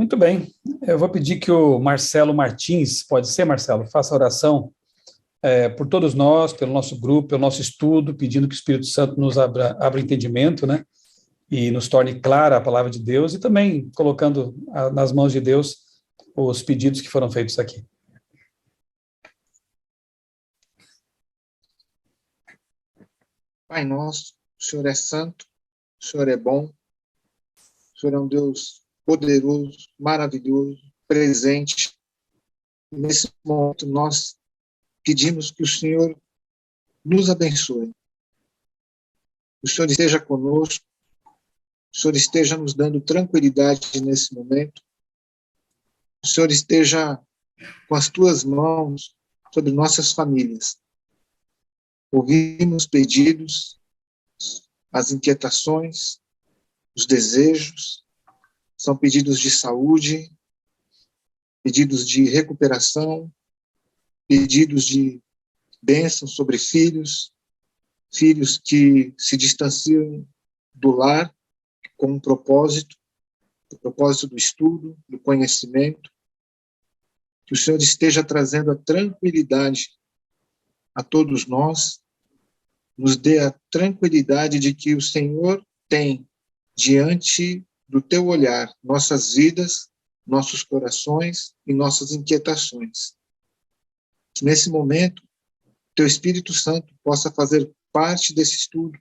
Muito bem, eu vou pedir que o Marcelo Martins, pode ser, Marcelo, faça a oração por todos nós, pelo nosso grupo, pelo nosso estudo, pedindo que o Espírito Santo nos abra entendimento, né, e nos torne clara a palavra de Deus, e também colocando nas mãos de Deus os pedidos que foram feitos aqui. Pai nosso, o Senhor é santo, o Senhor é bom, o Senhor é um Deus poderoso, maravilhoso, presente. Nesse momento, nós pedimos que o Senhor nos abençoe. O Senhor esteja conosco, o Senhor esteja nos dando tranquilidade nesse momento, o Senhor esteja com as tuas mãos sobre nossas famílias. Ouvimos pedidos, as inquietações, os desejos, são pedidos de saúde, pedidos de recuperação, pedidos de bênção sobre filhos, filhos que se distanciam do lar com um propósito, o propósito do estudo, do conhecimento. Que o Senhor esteja trazendo a tranquilidade a todos nós, nos dê a tranquilidade de que o Senhor tem diante do teu olhar nossas vidas, nossos corações e nossas inquietações. Que nesse momento teu Espírito Santo possa fazer parte desse estudo,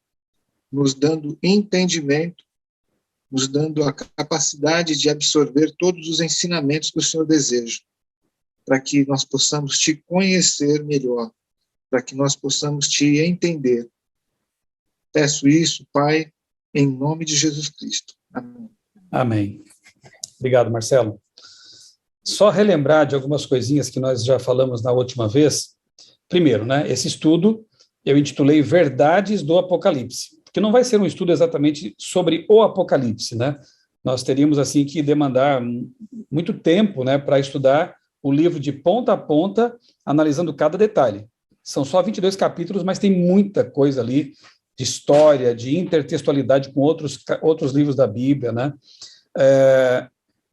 nos dando entendimento, nos dando a capacidade de absorver todos os ensinamentos que o Senhor deseja, para que nós possamos te conhecer melhor, para que nós possamos te entender. Peço isso, Pai, em nome de Jesus Cristo. Amém. Amém. Obrigado, Marcelo. Só relembrar de algumas coisinhas que nós já falamos na última vez. Primeiro, né, esse estudo eu intitulei Verdades do Apocalipse, porque não vai ser um estudo exatamente sobre o Apocalipse, né? Nós teríamos assim que demandar muito tempo, né, para estudar o livro de ponta a ponta, analisando cada detalhe. São só 22 capítulos, mas tem muita coisa ali de história, de intertextualidade com outros livros da Bíblia, né?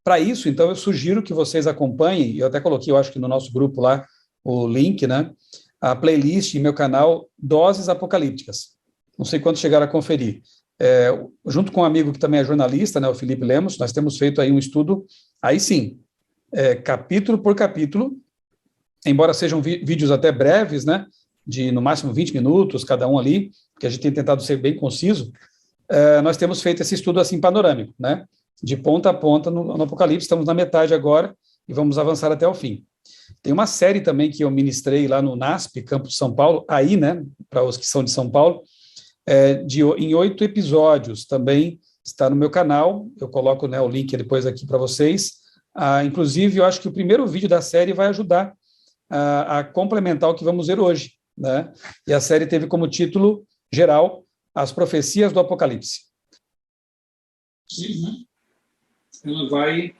Para isso, então, eu sugiro que vocês acompanhem, eu até coloquei, eu acho que no nosso grupo lá, o link, né? A playlist em meu canal Doses Apocalípticas. Não sei quantos chegaram a conferir. Junto com um amigo que também é jornalista, né, o Felipe Lemos, nós temos feito aí um estudo, aí sim, capítulo por capítulo, embora sejam vídeos até breves, né, de no máximo 20 minutos, cada um ali, que a gente tem tentado ser bem conciso, nós temos feito esse estudo assim panorâmico, né, de ponta a ponta no Apocalipse, estamos na metade agora e vamos avançar até o fim. Tem uma série também que eu ministrei lá no NASP, Campus São Paulo, aí, né, para os que são de São Paulo, em 8 episódios, também está no meu canal, eu coloco, né, o link depois aqui para vocês. Inclusive, eu acho que o primeiro vídeo da série vai ajudar a complementar o que vamos ver hoje, né? E a série teve como título geral As Profecias do Apocalipse. Sim, né? Ela vai...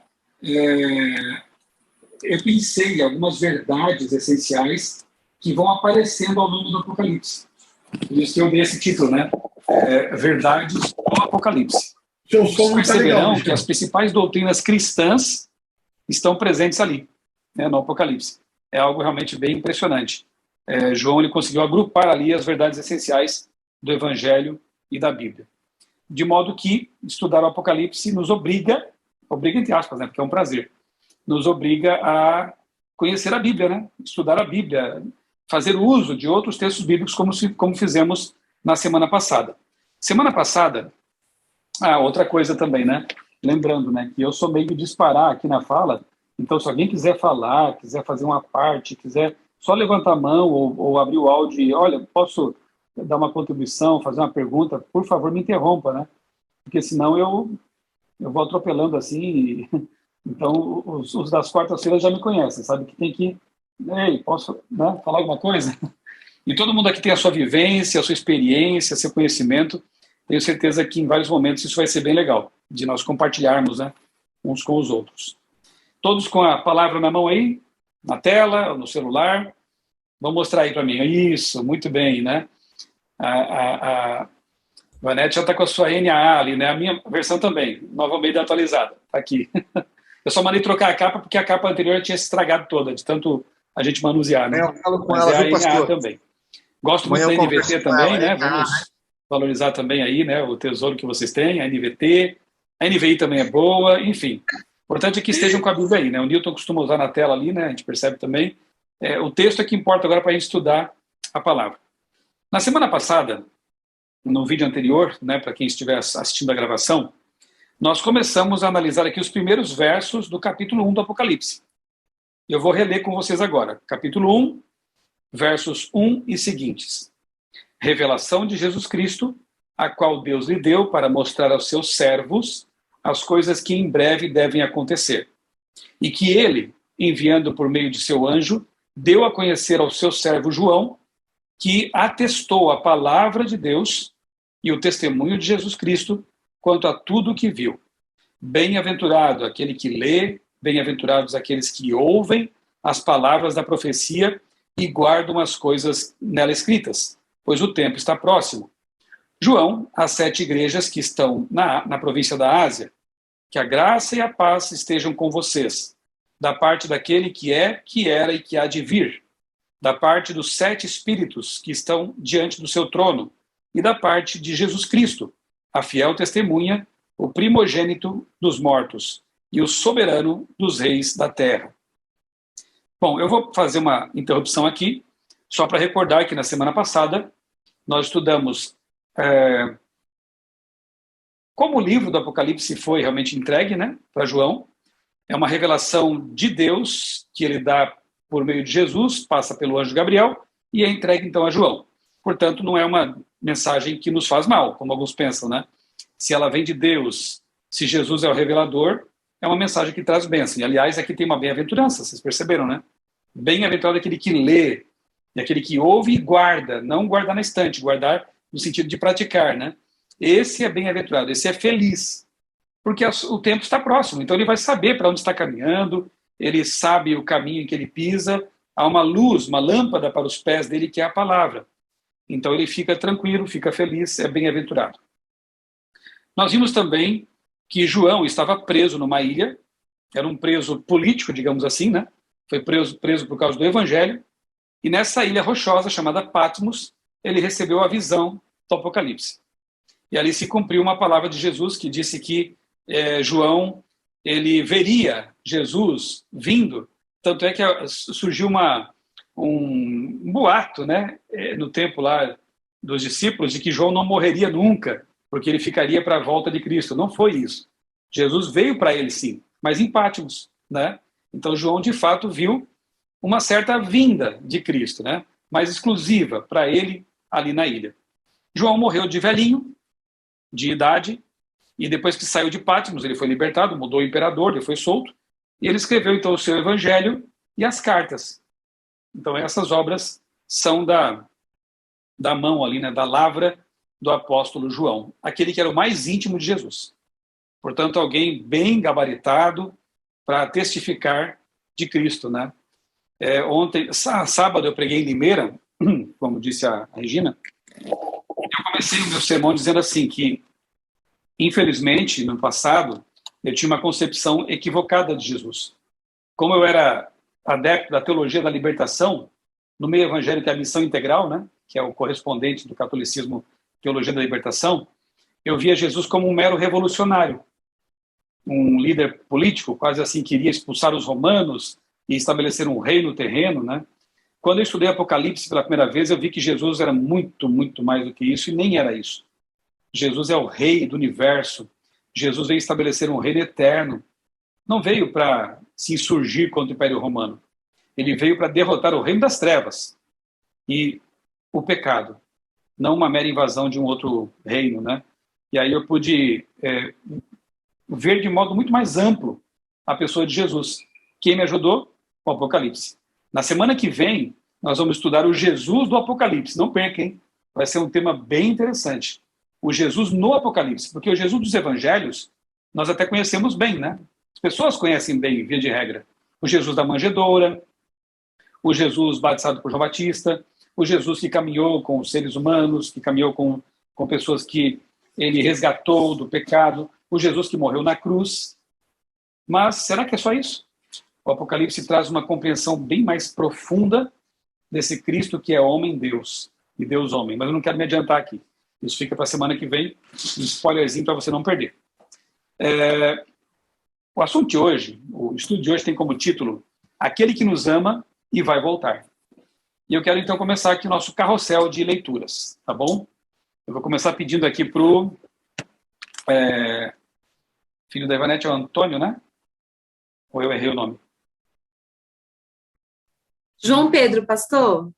Eu pensei em algumas verdades essenciais que vão aparecendo ao longo do Apocalipse. Por isso que eu dei esse título, né? Verdades do Apocalipse. Vocês perceberão que as principais doutrinas cristãs estão presentes ali, né, no Apocalipse. É algo realmente bem impressionante. João ele conseguiu agrupar ali as verdades essenciais do Evangelho e da Bíblia. De modo que estudar o Apocalipse nos obriga entre aspas, né, porque é um prazer, nos obriga a conhecer a Bíblia, né, estudar a Bíblia, fazer uso de outros textos bíblicos como fizemos na semana passada. Semana passada, outra coisa também, né, lembrando, né, que eu sou meio disparar aqui na fala, então se alguém quiser falar, quiser fazer uma parte, quiser só levantar a mão ou abrir o áudio e, olha, posso dar uma contribuição, fazer uma pergunta, por favor, me interrompa, né? Porque senão eu vou atropelando assim. Então, os das quartas-feiras já me conhecem, sabe? Que tem que... Ei, posso, né, falar alguma coisa? E todo mundo aqui tem a sua vivência, a sua experiência, seu conhecimento. Tenho certeza que em vários momentos isso vai ser bem legal, de nós compartilharmos, né, uns com os outros. Todos com a palavra na mão aí? Na tela, no celular. Vamos mostrar aí para mim. Isso, muito bem, né? A Vanete já está com a sua NAA ali, né? A minha versão também, Nova Almeida atualizada, está aqui. Eu só mandei trocar a capa porque a capa anterior tinha se estragado toda, de tanto a gente manusear, né? Eu falo com Mas ela, é a viu, NA pastor? também. Gosto muito Amanhã da eu converso NVT com também, ela, né? é NA, Vamos valorizar também aí, né? O tesouro que vocês têm, a NVT. A NVI também é boa, enfim. O importante é que estejam com a Bíblia aí, né? O Newton costuma usar na tela ali, né? A gente percebe também. O texto é que importa agora para a gente estudar a palavra. Na semana passada, no vídeo anterior, né? Para quem estiver assistindo a gravação, nós começamos a analisar aqui os primeiros versos do capítulo 1 do Apocalipse. Eu vou reler com vocês agora. Capítulo 1, versos 1 e seguintes. Revelação de Jesus Cristo, a qual Deus lhe deu para mostrar aos seus servos as coisas que em breve devem acontecer. E que ele, enviando por meio de seu anjo, deu a conhecer ao seu servo João, que atestou a palavra de Deus e o testemunho de Jesus Cristo quanto a tudo o que viu. Bem-aventurado aquele que lê, bem-aventurados aqueles que ouvem as palavras da profecia e guardam as coisas nela escritas, pois o tempo está próximo. João, às 7 igrejas que estão na província da Ásia, que a graça e a paz estejam com vocês, da parte daquele que é, que era e que há de vir, da parte dos 7 espíritos que estão diante do seu trono, e da parte de Jesus Cristo, a fiel testemunha, o primogênito dos mortos e o soberano dos reis da terra. Bom, eu vou fazer uma interrupção aqui, só para recordar que na semana passada nós estudamos como o livro do Apocalipse foi realmente entregue, né, para João. É uma revelação de Deus que ele dá por meio de Jesus, passa pelo anjo Gabriel e é entregue então a João. Portanto, não é uma mensagem que nos faz mal, como alguns pensam, né? Se ela vem de Deus, se Jesus é o revelador, é uma mensagem que traz bênção. E, aliás, aqui tem uma bem-aventurança, vocês perceberam, né? Bem-aventurado aquele que lê, e aquele que ouve e guarda, não guardar na estante, guardar no sentido de praticar, né? Esse é bem-aventurado, esse é feliz, porque o tempo está próximo, então ele vai saber para onde está caminhando, ele sabe o caminho em que ele pisa, há uma luz, uma lâmpada para os pés dele, que é a palavra. Então ele fica tranquilo, fica feliz, é bem-aventurado. Nós vimos também que João estava preso numa ilha, era um preso político, digamos assim, né? Foi preso por causa do evangelho, e nessa ilha rochosa, chamada Patmos, ele recebeu a visão do Apocalipse. E ali se cumpriu uma palavra de Jesus, que disse que João, ele veria Jesus vindo, tanto é que surgiu um boato, né, no tempo lá dos discípulos, de que João não morreria nunca, porque ele ficaria para a volta de Cristo. Não foi isso. Jesus veio para ele, sim, mas em Patmos, né? Então João, de fato, viu uma certa vinda de Cristo, né? Mais exclusiva para ele ali na ilha. João morreu de velhinho, de idade, e depois que saiu de Patmos, ele foi libertado, mudou o imperador, ele foi solto, e ele escreveu então o seu evangelho e as cartas. Então essas obras são da mão ali, né, da lavra do apóstolo João, aquele que era o mais íntimo de Jesus. Portanto, alguém bem gabaritado para testificar de Cristo, né? Sábado eu preguei em Limeira, como disse a Regina. Eu comecei o meu sermão dizendo assim, que infelizmente no passado eu tinha uma concepção equivocada de Jesus. Como eu era adepto da teologia da libertação, no meio evangélico é a missão integral, né, que é o correspondente do catolicismo, teologia da libertação, eu via Jesus como um mero revolucionário, um líder político, quase assim, queria expulsar os romanos e estabelecer um reino terreno, né? Quando eu estudei Apocalipse pela primeira vez, eu vi que Jesus era muito, muito mais do que isso, e nem era isso. Jesus é o rei do universo. Jesus veio estabelecer um reino eterno. Não veio para se insurgir contra o Império Romano. Ele veio para derrotar o reino das trevas e o pecado, não uma mera invasão de um outro reino, né? E aí eu pude ver de modo muito mais amplo a pessoa de Jesus. Quem me ajudou? O Apocalipse. Na semana que vem, nós vamos estudar o Jesus do Apocalipse. Não perca, hein? Vai ser um tema bem interessante. O Jesus no Apocalipse. Porque o Jesus dos Evangelhos, nós até conhecemos bem, né? As pessoas conhecem bem, via de regra. O Jesus da manjedoura, o Jesus batizado por João Batista, o Jesus que caminhou com os seres humanos, que caminhou com pessoas que ele resgatou do pecado, o Jesus que morreu na cruz, Mas será que é só isso? O Apocalipse traz uma compreensão bem mais profunda desse Cristo que é homem-Deus e Deus-homem. Mas eu não quero me adiantar aqui. Isso fica para a semana que vem, um spoilerzinho para você não perder. O assunto de hoje, o estudo de hoje tem como título Aquele que nos ama e vai voltar. E eu quero então começar aqui o nosso carrossel de leituras, tá bom? Eu vou começar pedindo aqui para o filho da Ivanete, é o Antônio, né? Ou eu errei o nome? João Pedro, pastor?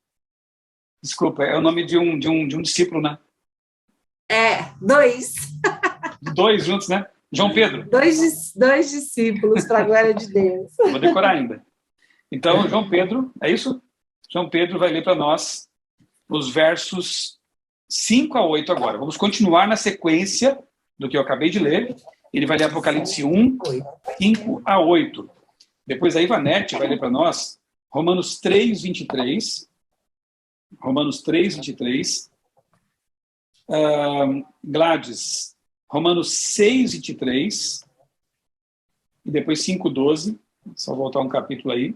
Desculpa, é o nome de um discípulo, né? Dois. Dois juntos, né? João Pedro. Dois discípulos, para a glória de Deus. Vou decorar ainda. Então, João Pedro, é isso? João Pedro vai ler para nós os versos 5 a 8 agora. Vamos continuar na sequência do que eu acabei de ler. Ele vai ler Apocalipse 1, 5 a 8. Depois a Ivanete vai ler para nós Romanos 3, 23. Romanos 3, 23. Gladys, Romanos 6, 23. E depois 5, 12. Só voltar um capítulo aí.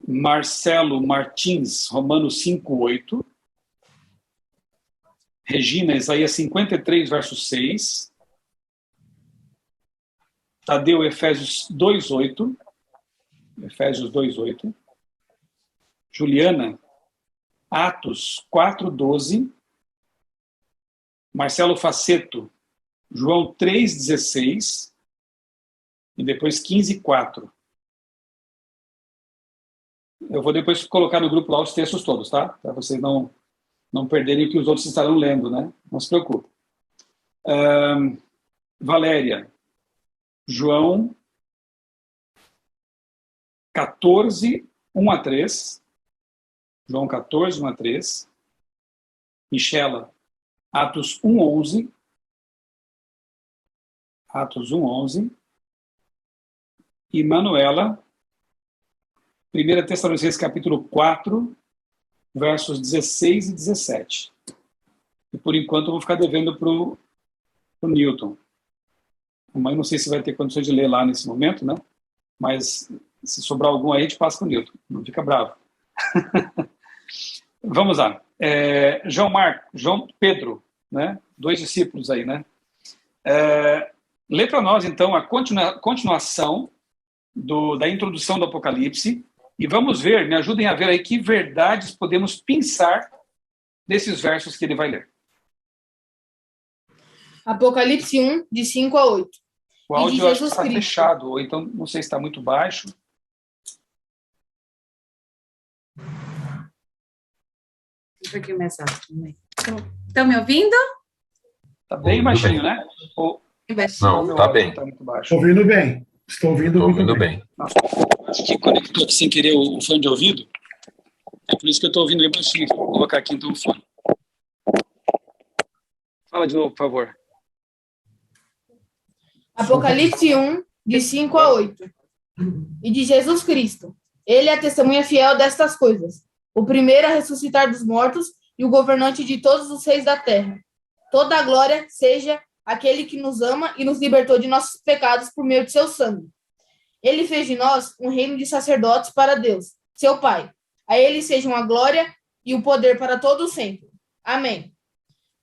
Marcelo Martins, Romanos 5, 8. Regina, Isaías 53, verso 6. Tadeu, Efésios 2, 8. Efésios 2, 8. Juliana, Atos 4, 12. Marcelo Faceto, João 3, 16. E depois 15, 4. Eu vou depois colocar no grupo lá os textos todos, tá? Para vocês não perderem o que os outros estarão lendo, né? Não se preocupe. Valéria, João 14, 1 a 3. João 14, 1 a 3. Michela, Atos 1, 11. Atos 1, 11. E Manuela, 1 Tessalonicenses capítulo 4, versos 16 e 17. E por enquanto eu vou ficar devendo para o Newton. A mãe não sei se vai ter condições de ler lá nesse momento, né? Mas se sobrar algum aí, a gente passa para o Newton. Não fica bravo. Vamos lá. João Pedro, né? 2 discípulos aí, né? Lê para nós, então, a continuação da introdução do Apocalipse. E vamos ver, me ajudem a ver aí que verdades podemos pensar nesses versos que ele vai ler. Apocalipse 1, de 5 a 8. O áudio E de eu acho que Jesus está Cristo. fechado, ou então não sei se está muito baixo. Um pouquinho mais alto também. Estão me ouvindo? Está bem baixinho, né? Ou Não, tá bem. tá muito baixo. Estou ouvindo bem. Estou ouvindo Estou muito ouvindo bem. bem. Acho que conectou aqui sem querer o fone de ouvido. É por isso que eu estou ouvindo bem baixinho. Vou colocar aqui então o fone. Fala de novo, por favor. Apocalipse 1, de 5 a 8. E de Jesus Cristo. Ele é a testemunha fiel destas coisas, o primeiro a ressuscitar dos mortos e o governante de todos os reis da terra. Toda a glória seja aquele que nos ama e nos libertou de nossos pecados por meio de seu sangue. Ele fez de nós um reino de sacerdotes para Deus, seu Pai. A ele sejam a glória e o poder para todo sempre. Amém.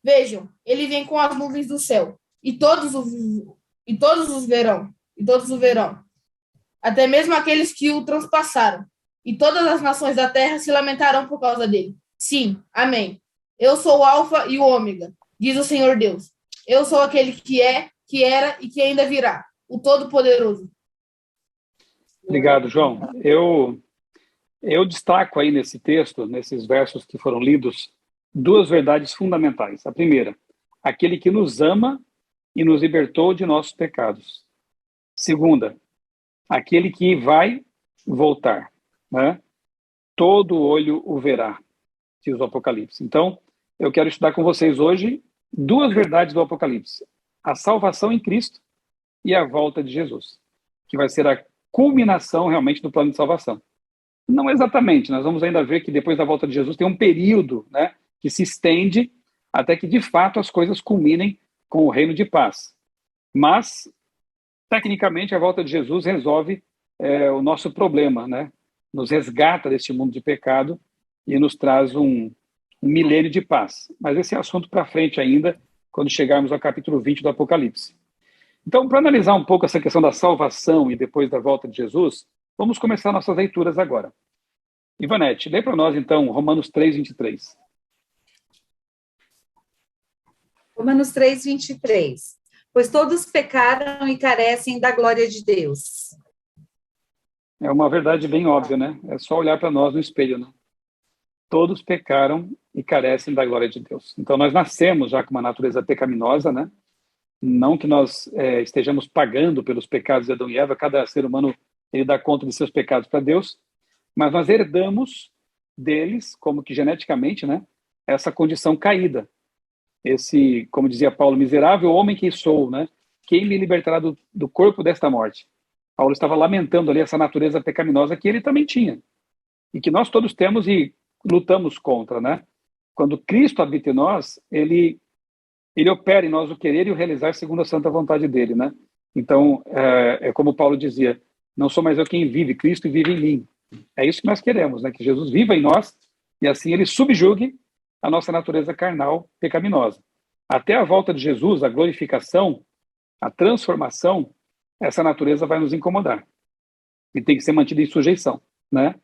Vejam, ele vem com as nuvens do céu, e todos o verão, até mesmo aqueles que o transpassaram, e todas as nações da terra se lamentarão por causa dele. Sim, amém. Eu sou o Alfa e o Ômega, diz o Senhor Deus. Eu sou aquele que é, que era e que ainda virá, o Todo-Poderoso. Obrigado, João. Eu destaco aí nesse texto, nesses versos que foram lidos, duas verdades fundamentais. A primeira, aquele que nos ama e nos libertou de nossos pecados. Segunda, aquele que vai voltar, né? Todo olho o verá, diz o Apocalipse. Então, eu quero estudar com vocês hoje duas verdades do Apocalipse. A salvação em Cristo e a volta de Jesus, que vai ser a culminação realmente do plano de salvação. Não exatamente, nós vamos ainda ver que depois da volta de Jesus tem um período, né, que se estende até que de fato as coisas culminem com o reino de paz. Mas tecnicamente, a volta de Jesus resolve o nosso problema, né? Nos resgata deste mundo de pecado e nos traz um milênio de paz. Mas esse é assunto para frente ainda, quando chegarmos ao capítulo 20 do Apocalipse. Então, para analisar um pouco essa questão da salvação e depois da volta de Jesus, vamos começar nossas leituras agora. Ivanete, lê para nós, então, Romanos 3, 23. Romanos 3, 23. Pois todos pecaram e carecem da glória de Deus. É uma verdade bem óbvia, né? É só olhar para nós no espelho, né? Todos pecaram e carecem da glória de Deus. Então, nós nascemos já com uma natureza pecaminosa, né? Não que nós estejamos pagando pelos pecados de Adão e Eva, cada ser humano ele dá conta de seus pecados para Deus, mas nós herdamos deles, como que geneticamente, né? Essa condição caída. Esse, como dizia Paulo, miserável homem que sou, né? Quem me libertará do corpo desta morte? Paulo estava lamentando ali essa natureza pecaminosa que ele também tinha. E que nós todos temos e lutamos contra, né? Quando Cristo habita em nós, ele opera em nós o querer e o realizar segundo a santa vontade dele, né? Então, é como Paulo dizia, não sou mais eu quem vive, Cristo vive em mim. É isso que nós queremos, né? Que Jesus viva em nós e assim ele subjugue a nossa natureza carnal pecaminosa. Até a volta de Jesus, a glorificação, a transformação, essa natureza vai nos incomodar. E tem que ser mantida em sujeição, né?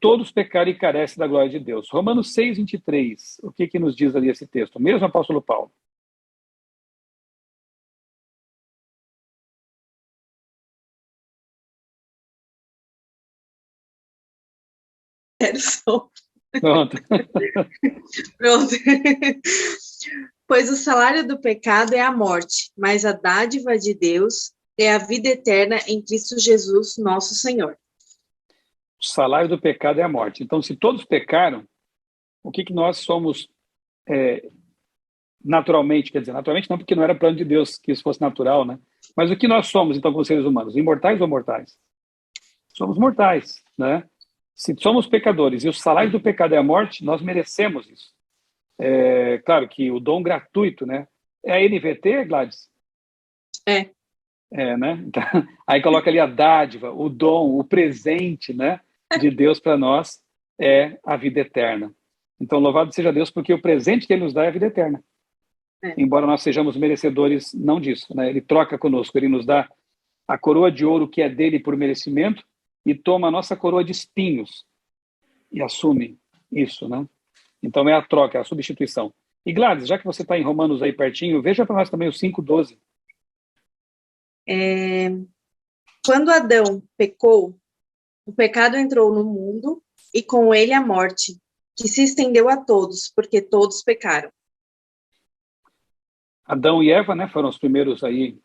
Todos pecaram e carecem da glória de Deus. Romanos 6, 23. O que nos diz ali esse texto? Mesmo apóstolo Paulo. Pronto. Pronto. Pois o salário do pecado é a morte, mas a dádiva de Deus é a vida eterna em Cristo Jesus, nosso Senhor. O salário do pecado é a morte. Então, se todos pecaram, o que nós somos naturalmente? Quer dizer, naturalmente não, porque não era plano de Deus que isso fosse natural, né? Mas o que nós somos, então, como seres humanos? Imortais ou mortais? Somos mortais, né? Se somos pecadores e o salário do pecado é a morte, nós merecemos isso. Claro que o dom gratuito, né? É a NVT, Gladys? Né? Então, aí coloca ali a dádiva, o dom, o presente, né? De Deus para nós é a vida eterna. Então, louvado seja Deus, porque o presente que Ele nos dá é a vida eterna. Embora nós sejamos merecedores não disso, né? Ele troca conosco, Ele nos dá a coroa de ouro que é dele por merecimento e toma a nossa coroa de espinhos e assume isso, né? Então é a troca, é a substituição. E Gladys, já que você está em Romanos aí pertinho, veja para nós também o 5:12. Quando Adão pecou, o pecado entrou no mundo e com ele a morte, que se estendeu a todos, porque todos pecaram. Adão e Eva, né, foram os primeiros aí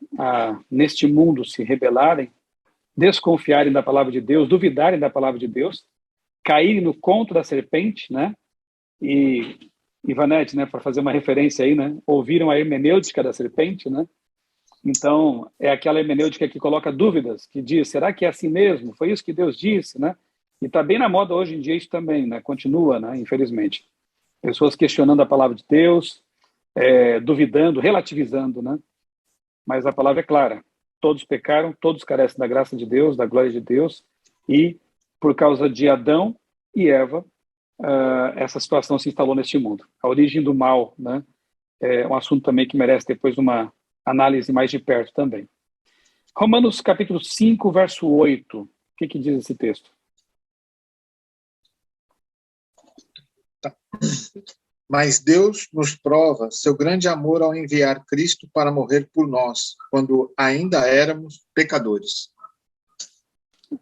neste mundo se rebelarem, desconfiarem da palavra de Deus, duvidarem da palavra de Deus, caírem no conto da serpente, né? E Ivanete, né, para fazer uma referência aí, né, ouviram a hermenêutica da serpente, né? Então, é aquela hermenêutica que coloca dúvidas, que diz, será que é assim mesmo? Foi isso que Deus disse, né? E está bem na moda hoje em dia isso também, né? Continua, né? Infelizmente. Pessoas questionando a palavra de Deus, duvidando, relativizando, né? Mas a palavra é clara. Todos pecaram, todos carecem da graça de Deus, da glória de Deus, e por causa de Adão e Eva, essa situação se instalou neste mundo. A origem do mal, né? É um assunto também que merece depois uma análise mais de perto também. Romanos capítulo 5, verso 8. O que diz esse texto? Tá. Mas Deus nos prova seu grande amor ao enviar Cristo para morrer por nós, quando ainda éramos pecadores.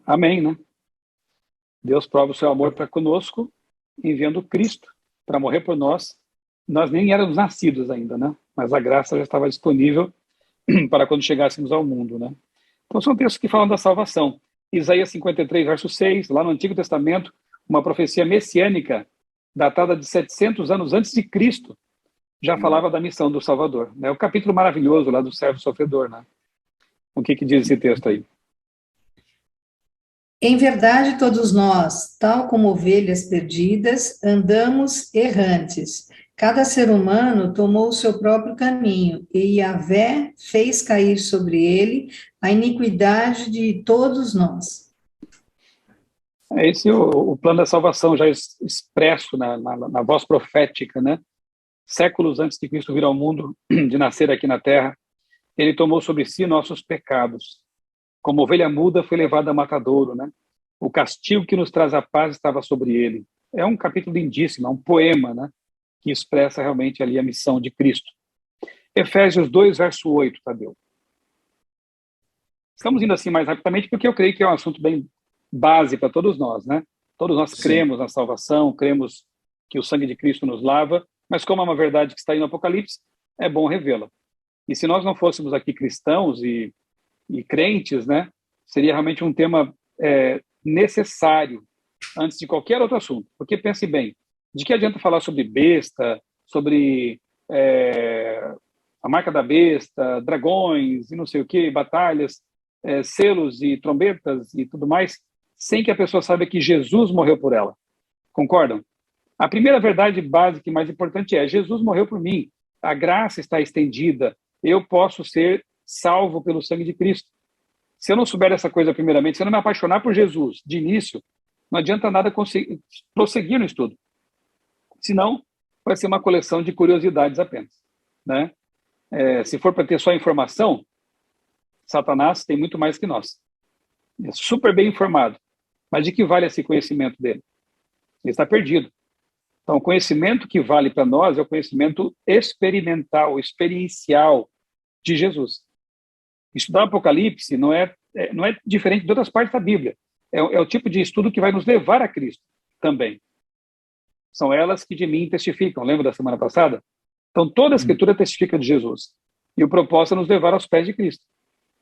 Amém, né? Deus prova o seu amor para conosco, enviando Cristo para morrer por nós. Nós nem éramos nascidos ainda, né? Mas a graça já estava disponível para quando chegássemos ao mundo, né? Então são textos que falam da salvação. Isaías 53, verso 6, lá no Antigo Testamento, uma profecia messiânica datada de 700 anos antes de Cristo, já falava da missão do Salvador. É o capítulo maravilhoso lá do servo sofredor, né? O que diz esse texto aí? Em verdade, todos nós, tal como ovelhas perdidas, andamos errantes, Cada ser humano tomou o seu próprio caminho, e Yahvé fez cair sobre ele a iniquidade de todos nós. É esse o plano da salvação já expresso na voz profética, né? Séculos antes de Cristo vir ao mundo, de nascer aqui na Terra, ele tomou sobre si nossos pecados. Como ovelha muda foi levada a matadouro, né? O castigo que nos traz a paz estava sobre ele. É um capítulo lindíssimo, é um poema, né? Que expressa realmente ali a missão de Cristo. Efésios 2, verso 8, Tadeu. Estamos indo assim mais rapidamente porque eu creio que é um assunto bem base para todos nós, né? Todos nós cremos na salvação, cremos que o sangue de Cristo nos lava, mas como é uma verdade que está aí no Apocalipse, é bom revê-la. E se nós não fôssemos aqui cristãos e crentes, né? Seria realmente um tema necessário antes de qualquer outro assunto. Porque pense bem, de que adianta falar sobre besta, sobre a marca da besta, dragões e não sei o que, batalhas, selos e trombetas e tudo mais, sem que a pessoa saiba que Jesus morreu por ela. Concordam? A primeira verdade básica e mais importante é: Jesus morreu por mim, a graça está estendida, eu posso ser salvo pelo sangue de Cristo. Se eu não souber essa coisa primeiramente, se eu não me apaixonar por Jesus de início, não adianta nada prosseguir no estudo. Senão, vai ser uma coleção de curiosidades apenas, né? Se for para ter só informação, Satanás tem muito mais que nós. É super bem informado. Mas de que vale esse conhecimento dele? Ele está perdido. Então, o conhecimento que vale para nós é o conhecimento experimental, experiencial de Jesus. Estudar Apocalipse não é diferente de outras partes da Bíblia. É o tipo de estudo que vai nos levar a Cristo também. São elas que de mim testificam. Lembra da semana passada? Então, toda a Escritura testifica de Jesus. E o propósito é nos levar aos pés de Cristo.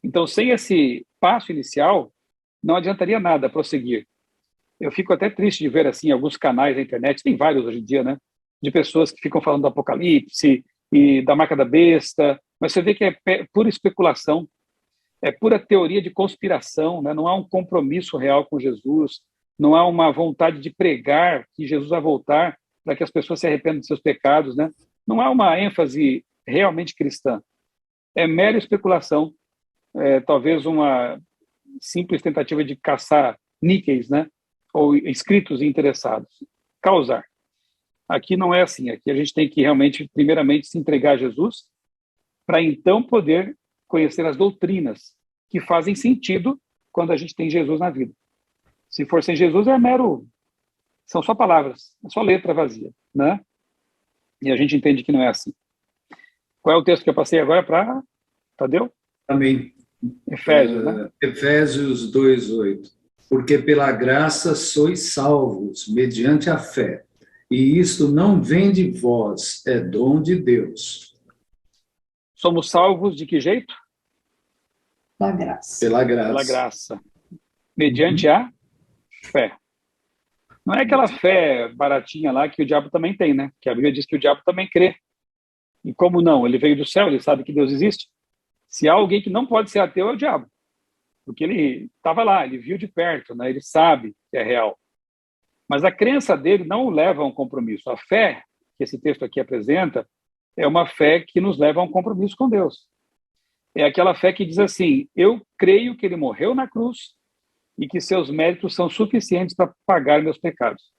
Então, sem esse passo inicial, não adiantaria nada prosseguir. Eu fico até triste de ver, assim, alguns canais na internet, tem vários hoje em dia, né? De pessoas que ficam falando do Apocalipse e da marca da besta, mas você vê que é pura especulação, é pura teoria de conspiração, né? Não há um compromisso real com Jesus, não há uma vontade de pregar que Jesus vai voltar para que as pessoas se arrependam de seus pecados, né? Não há uma ênfase realmente cristã. É mera especulação, talvez uma simples tentativa de caçar níqueis, né? Ou inscritos e interessados. Causar. Aqui não é assim. Aqui a gente tem que realmente, primeiramente, se entregar a Jesus para então poder conhecer as doutrinas que fazem sentido quando a gente tem Jesus na vida. Se for sem Jesus, são só palavras, é só letra vazia, né? E a gente entende que não é assim. Qual é o texto que eu passei agora para Tadeu? Também. Efésios, né? Efésios 2:8. Porque pela graça sois salvos, mediante a fé. E isto não vem de vós, é dom de Deus. Somos salvos de que jeito? Da graça. Pela graça. Pela graça. Mediante a fé. Não é aquela fé baratinha lá que o diabo também tem, né? Que a Bíblia diz que o diabo também crê. E como não? Ele veio do céu, ele sabe que Deus existe. Se há alguém que não pode ser ateu, é o diabo. Porque ele estava lá, ele viu de perto, né? Ele sabe que é real. Mas a crença dele não o leva a um compromisso. A fé que esse texto aqui apresenta é uma fé que nos leva a um compromisso com Deus. É aquela fé que diz assim: eu creio que ele morreu na cruz e que seus méritos são suficientes para pagar meus pecados.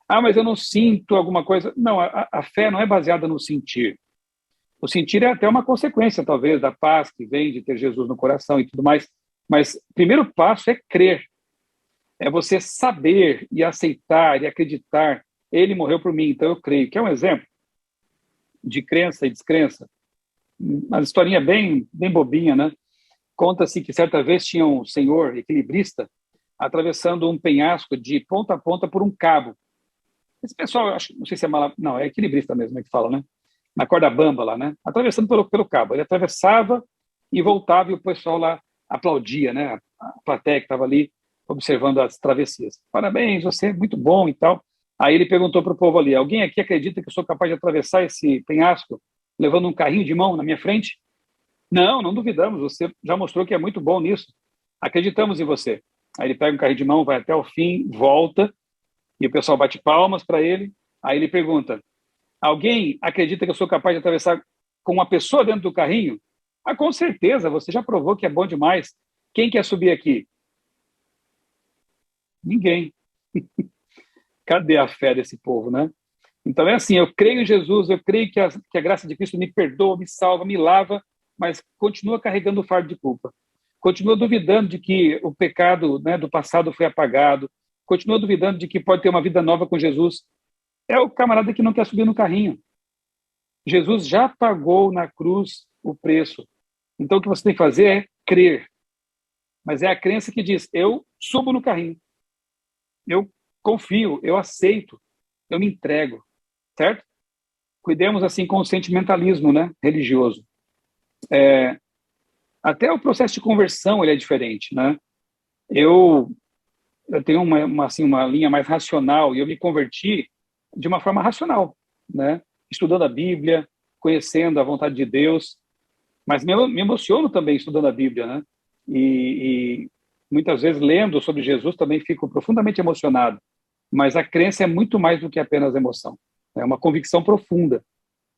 Ah, mas eu não sinto alguma coisa. Não, a fé não é baseada no sentir. O sentir é até uma consequência, talvez, da paz que vem de ter Jesus no coração e tudo mais. Mas o primeiro passo é crer. É você saber e aceitar e acreditar. Ele morreu por mim, então eu creio. Quer um exemplo de crença e descrença? Uma historinha bem bobinha, né? Conta-se que certa vez tinha um senhor equilibrista atravessando um penhasco de ponta a ponta por um cabo. Esse pessoal, não sei se é não, é equilibrista mesmo que fala, né? Na corda bamba lá, né? Atravessando pelo cabo. Ele atravessava e voltava e o pessoal lá aplaudia, né? A plateia que estava ali observando as travessias. Parabéns, você é muito bom e tal. Aí ele perguntou para o povo ali: alguém aqui acredita que eu sou capaz de atravessar esse penhasco levando um carrinho de mão na minha frente? Não, não duvidamos, você já mostrou que é muito bom nisso. Acreditamos em você. Aí ele pega um carrinho de mão, vai até o fim, volta, e o pessoal bate palmas para ele. Aí ele pergunta: Alguém acredita que eu sou capaz de atravessar com uma pessoa dentro do carrinho? Ah, com certeza, você já provou que é bom demais. Quem quer subir aqui? Ninguém. Cadê a fé desse povo, né? Então é assim, eu creio em Jesus, eu creio que a graça de Cristo me perdoa, me salva, me lava, mas continua carregando o fardo de culpa. Continua duvidando de que o pecado, né, do passado foi apagado, continua duvidando de que pode ter uma vida nova com Jesus. É o camarada que não quer subir no carrinho. Jesus já pagou na cruz o preço. Então o que você tem que fazer é crer. Mas é a crença que diz, eu subo no carrinho. Eu confio, eu aceito, eu me entrego. Certo? Cuidemos assim com o sentimentalismo, né, religioso. Até o processo de conversão ele é diferente, né? Eu tenho uma linha mais racional e eu me converti de uma forma racional, né? Estudando a Bíblia, conhecendo a vontade de Deus, mas me emociono também estudando a Bíblia, né? E muitas vezes lendo sobre Jesus também fico profundamente emocionado. Mas a crença é muito mais do que apenas emoção. É uma convicção profunda.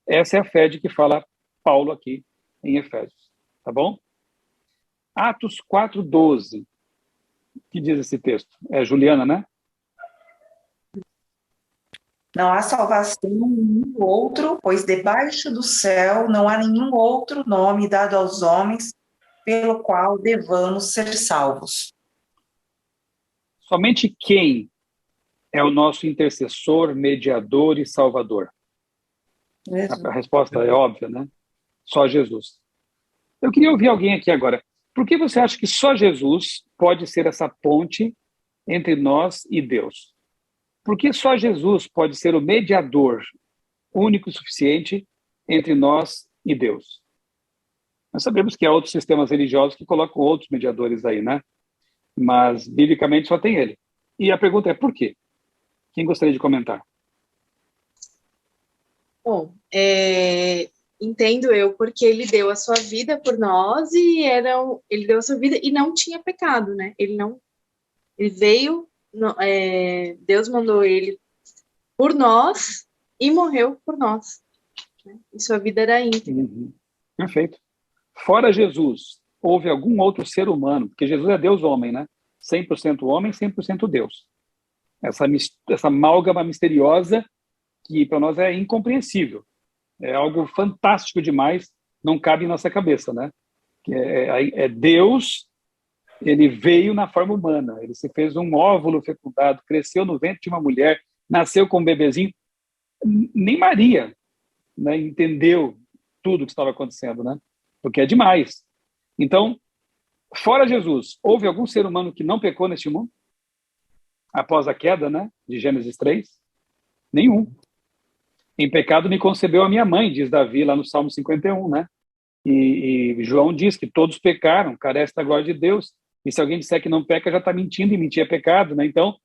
Essa é a fé de que fala Paulo aqui em Efésios. Tá bom? Atos 4:12. O que diz esse texto? É Juliana, né? Não há salvação em nenhum outro, pois debaixo do céu não há nenhum outro nome dado aos homens pelo qual devamos ser salvos. Somente quem é o nosso intercessor, mediador e salvador? A resposta é óbvia, né? Só Jesus. Eu queria ouvir alguém aqui agora. Por que você acha que só Jesus pode ser essa ponte entre nós e Deus? Por que só Jesus pode ser o mediador único e suficiente entre nós e Deus? Nós sabemos que há outros sistemas religiosos que colocam outros mediadores aí, né? Mas, biblicamente, só tem ele. E a pergunta é por quê? Quem gostaria de comentar? Bom, entendo eu, porque ele deu a sua vida por nós e ele deu a sua vida e não tinha pecado, né? Ele veio, Deus mandou ele por nós e morreu por nós. Né? E sua vida era íntegra. Uhum. Perfeito. Fora Jesus, houve algum outro ser humano, porque Jesus é Deus homem, né? 100% homem, 100% Deus. Essa amálgama misteriosa que para nós é incompreensível. É algo fantástico demais, não cabe em nossa cabeça, né? Deus, ele veio na forma humana, ele se fez um óvulo fecundado, cresceu no ventre de uma mulher, nasceu com um bebezinho. Nem Maria, né, entendeu tudo o que estava acontecendo, né? Porque é demais. Então, fora Jesus, houve algum ser humano que não pecou neste mundo? Após a queda, né, de Gênesis 3? Nenhum. Em pecado me concebeu a minha mãe, diz Davi lá no Salmo 51, né? E João diz que todos pecaram, carecem da glória de Deus. E se alguém disser que não peca, já está mentindo, e mentir é pecado, né? Então,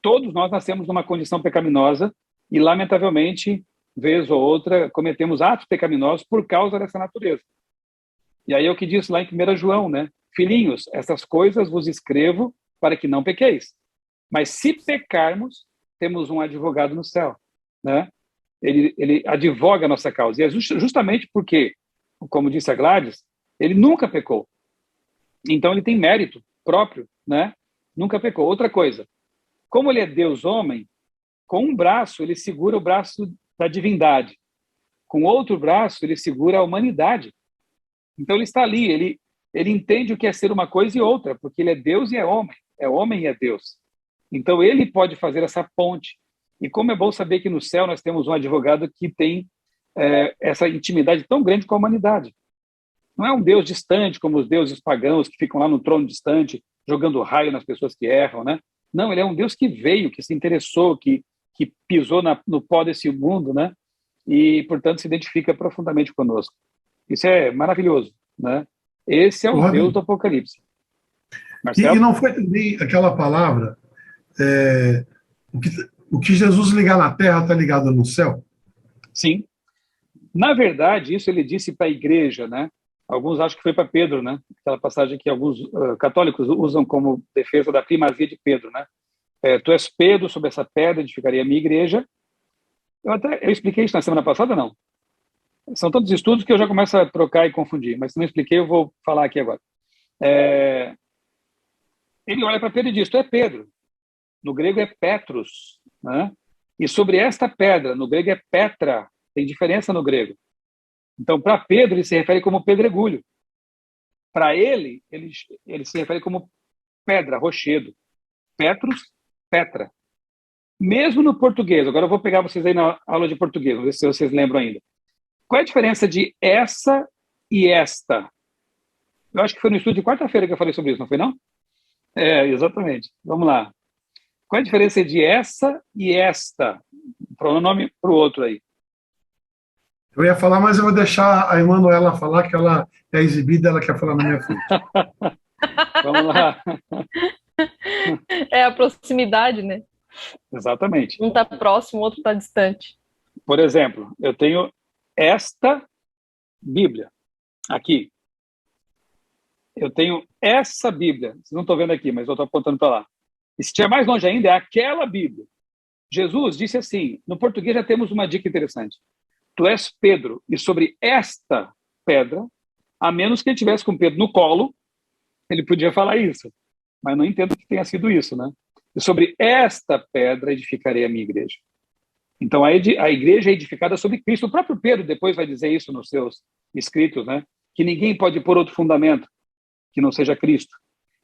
todos nós nascemos numa condição pecaminosa e, lamentavelmente, vez ou outra, cometemos atos pecaminosos por causa dessa natureza. E aí é o que diz lá em 1 João, né? Filhinhos, essas coisas vos escrevo para que não pequeis. Mas se pecarmos, temos um advogado no céu, né? Ele advoga a nossa causa. E é justamente porque, como disse a Gladys, ele nunca pecou. Então ele tem mérito próprio, né? Nunca pecou. Outra coisa, como ele é Deus homem, com um braço ele segura o braço da divindade. Com outro braço ele segura a humanidade. Então ele está ali, ele entende o que é ser uma coisa e outra, porque ele é Deus e é homem e é Deus. Então ele pode fazer essa ponte. E como é bom saber que no céu nós temos um advogado que tem essa intimidade tão grande com a humanidade. Não é um Deus distante, como os deuses pagãos que ficam lá no trono distante, jogando raio nas pessoas que erram, né? Não, ele é um Deus que veio, que se interessou, que pisou no pó desse mundo, né? E, portanto, se identifica profundamente conosco. Isso é maravilhoso, né? Esse é o Deus do Apocalipse. E não foi também aquela palavra, o que Jesus ligar na terra está ligado no céu? Sim. Na verdade, isso ele disse para a igreja, né? Alguns acham que foi para Pedro, né? Aquela passagem que alguns católicos usam como defesa da primazia de Pedro, né? Tu és Pedro, sobre essa pedra edificarei a minha igreja, Eu expliquei isso na semana passada, não? São tantos estudos que eu já começo a trocar e confundir, mas se não expliquei, eu vou falar aqui agora. Ele olha para Pedro e diz, tu é Pedro. No grego é Petros, né? E sobre esta pedra, no grego é Petra, tem diferença no grego. Então, para Pedro, ele se refere como pedregulho. Para ele se refere como pedra, rochedo. Petros, Petra. Mesmo no português, agora eu vou pegar vocês aí na aula de português, vamos ver se vocês lembram ainda. Qual é a diferença de essa e esta? Eu acho que foi no estudo de quarta-feira que eu falei sobre isso, não foi não? Exatamente. Vamos lá. Qual é a diferença de essa e esta? Pronome para o outro aí. Eu ia falar, mas eu vou deixar a Emanuela falar, que ela é exibida, ela quer falar na minha frente. Vamos lá. É a proximidade, né? Exatamente. Um está próximo, o outro está distante. Por exemplo, eu tenho esta Bíblia aqui. Eu tenho essa Bíblia. Vocês não estão vendo aqui, mas eu estou apontando para lá. E se estiver mais longe ainda, é aquela Bíblia. Jesus disse assim, no português já temos uma dica interessante. Tu és Pedro, e sobre esta pedra, a menos que ele tivesse com Pedro no colo, ele podia falar isso. Mas não entendo que tenha sido isso, né? E sobre esta pedra edificarei a minha igreja. Então, a igreja é edificada sobre Cristo. O próprio Pedro depois vai dizer isso nos seus escritos, né? Que ninguém pode pôr outro fundamento que não seja Cristo.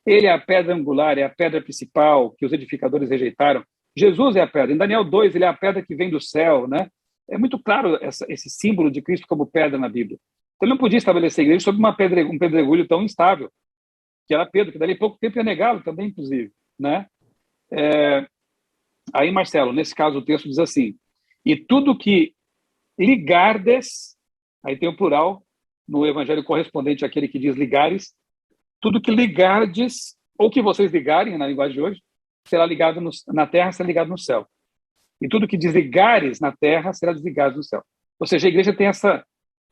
Ele é a pedra angular, é a pedra principal que os edificadores rejeitaram. Jesus é a pedra. Em Daniel 2, ele é a pedra que vem do céu, né? É muito claro esse símbolo de Cristo como pedra na Bíblia. Então, ele não podia estabelecer a igreja sobre um pedregulho tão instável, que era Pedro, que dali a pouco tempo ia negá-lo também, inclusive, né? Aí, Marcelo, nesse caso o texto diz assim, e tudo que ligardes, aí tem o plural no evangelho correspondente àquele que diz ligares, tudo que ligardes, ou que vocês ligarem, na linguagem de hoje, será ligado na terra, será ligado no céu. E tudo que desligares na terra, será desligado no céu. Ou seja, a igreja tem essa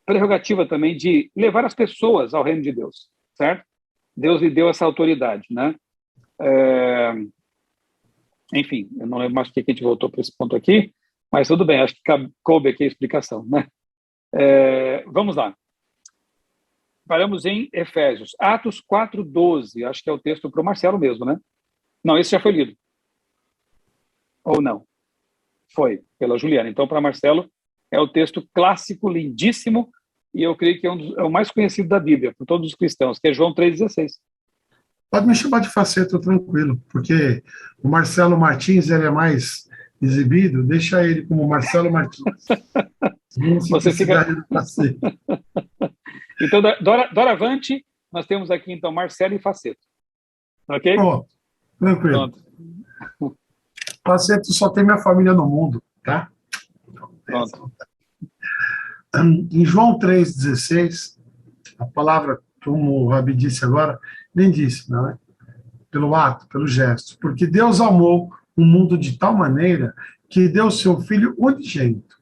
prerrogativa também de levar as pessoas ao reino de Deus, certo? Deus lhe deu essa autoridade, né? Enfim, eu não lembro mais porque a gente voltou para esse ponto aqui, mas tudo bem, acho que coube aqui a explicação, né? Vamos lá. Paramos em Efésios. Atos 4:12, acho que é o texto para o Marcelo mesmo, né? Não, esse já foi lido. Ou não? Foi, pela Juliana. Então, para Marcelo, é o texto clássico, lindíssimo, e eu creio que é o mais conhecido da Bíblia, por todos os cristãos, que é João 3,16. Pode me chamar de Faceto, tranquilo, porque o Marcelo Martins, ele é mais exibido, deixa ele como Marcelo Martins. Você fica... Então, doravante, nós temos aqui, então, Marcelo e Faceto. Ok? Pronto, tranquilo. Pronto. Faceto só tem minha família no mundo, tá? Pronto. Em João 3,16, a palavra, como o Rabi disse agora, lindíssima, né? Pelo ato, pelo gesto. Porque Deus amou o mundo de tal maneira que deu seu Filho unigênito,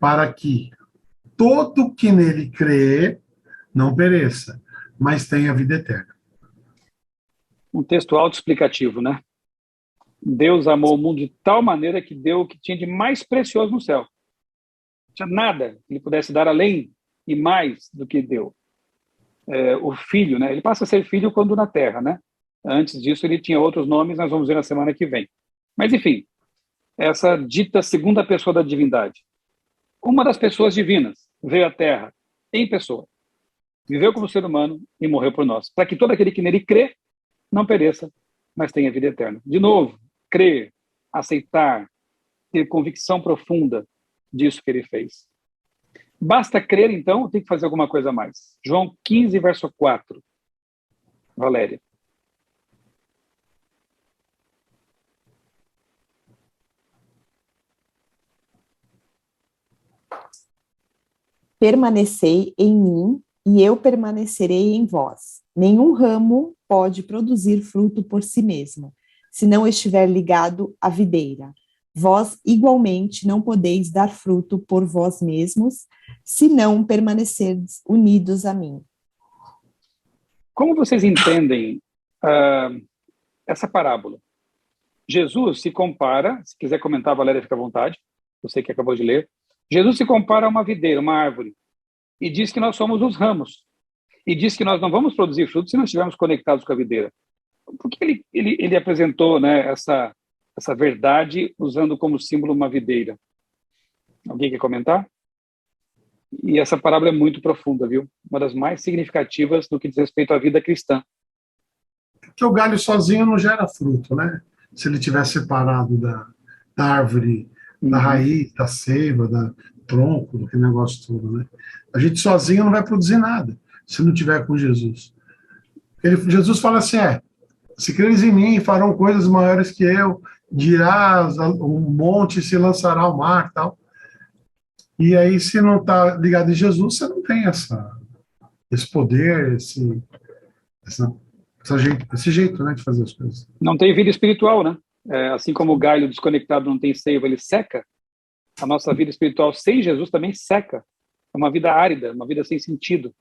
para que todo que nele crê não pereça, mas tenha vida eterna. Um texto autoexplicativo, né? Deus amou o mundo de tal maneira que deu o que tinha de mais precioso no céu. Não tinha nada que ele pudesse dar além e mais do que deu. O filho, né? Ele passa a ser filho quando na terra, né? Antes disso ele tinha outros nomes, nós vamos ver na semana que vem. Mas enfim, essa dita segunda pessoa da divindade. Uma das pessoas divinas veio à terra em pessoa, viveu como ser humano e morreu por nós, para que todo aquele que nele crê não pereça, mas tenha vida eterna. De novo, crer, aceitar, ter convicção profunda disso que ele fez. Basta crer, então, ou tem que fazer alguma coisa a mais? João 15, verso 4. Valéria. Permanecei em mim e eu permanecerei em vós. Nenhum ramo pode produzir fruto por si mesmo, se não estiver ligado à videira. Vós, igualmente, não podeis dar fruto por vós mesmos, se não permanecerdes unidos a mim. Como vocês entendem essa parábola? Jesus se compara, se quiser comentar, Valéria, fica à vontade, você que acabou de ler. Jesus se compara a uma videira, uma árvore, e diz que nós somos os ramos. E diz que nós não vamos produzir frutos se não estivermos conectados com a videira. Por que ele apresentou, né, essa verdade usando como símbolo uma videira? Alguém quer comentar? E essa parábola é muito profunda, viu? Uma das mais significativas no que diz respeito à vida cristã. Porque o galho sozinho não gera fruto, né? Se ele tiver separado da árvore, da raiz, da seiva, do tronco, daquele negócio todo, né? A gente sozinho não vai produzir nada, se não tiver com Jesus. Jesus fala assim, se creres em mim, farão coisas maiores que eu, dirás, um monte se lançará ao mar, tal. E aí, se não está ligado em Jesus, você não tem esse poder, esse jeito, né, de fazer as coisas. Não tem vida espiritual, né? Assim como o galho desconectado não tem seiva, ele seca. A nossa vida espiritual sem Jesus também seca. É uma vida árida, uma vida sem sentido.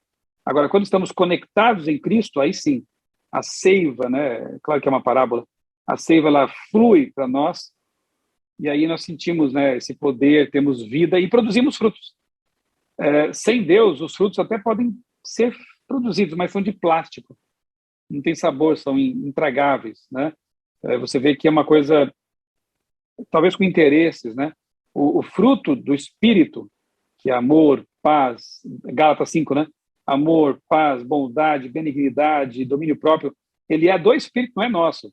Agora, quando estamos conectados em Cristo, aí sim, a seiva, né? Claro que é uma parábola. A seiva, ela flui para nós. E aí nós sentimos, né, esse poder, temos vida e produzimos frutos. Sem Deus, os frutos até podem ser produzidos, mas são de plástico. Não tem sabor, são intragáveis, né? Você vê que é uma coisa, talvez com interesses, né? O fruto do Espírito, que é amor, paz, Gálatas 5, né? Amor, paz, bondade, benignidade, domínio próprio, ele é do Espírito, não é nosso.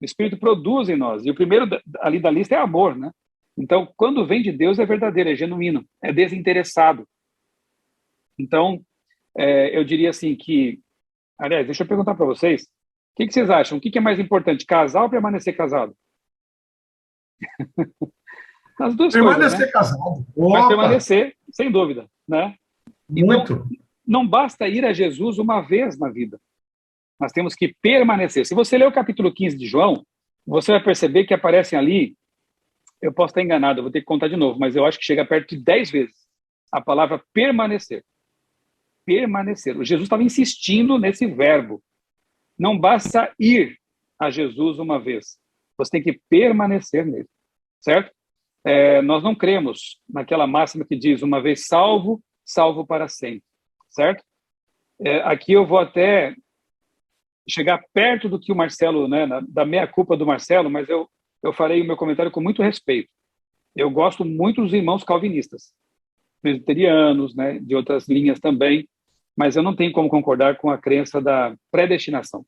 O Espírito produz em nós. E o primeiro ali da lista é amor, né? Então, quando vem de Deus, é verdadeiro, é genuíno, é desinteressado. Então, eu diria assim que... Aliás, deixa eu perguntar para vocês. O que vocês acham? O que é mais importante, casar ou permanecer casado? As duas permanecer coisas, né? Casado. Mas permanecer, sem dúvida, né? Muito. Então, não basta ir a Jesus uma vez na vida. Nós temos que permanecer. Se você ler o capítulo 15 de João, você vai perceber que aparecem ali, eu posso estar enganado, eu vou ter que contar de novo, mas eu acho que chega perto de 10 vezes a palavra permanecer. Permanecer. O Jesus estava insistindo nesse verbo. Não basta ir a Jesus uma vez. Você tem que permanecer nele. Certo? Nós não cremos naquela máxima que diz uma vez salvo, salvo para sempre. Certo? Aqui eu vou até chegar perto do que o Marcelo, né, da meia-culpa do Marcelo, mas eu farei o meu comentário com muito respeito. Eu gosto muito dos irmãos calvinistas, presbiterianos, né, de outras linhas também, mas eu não tenho como concordar com a crença da predestinação,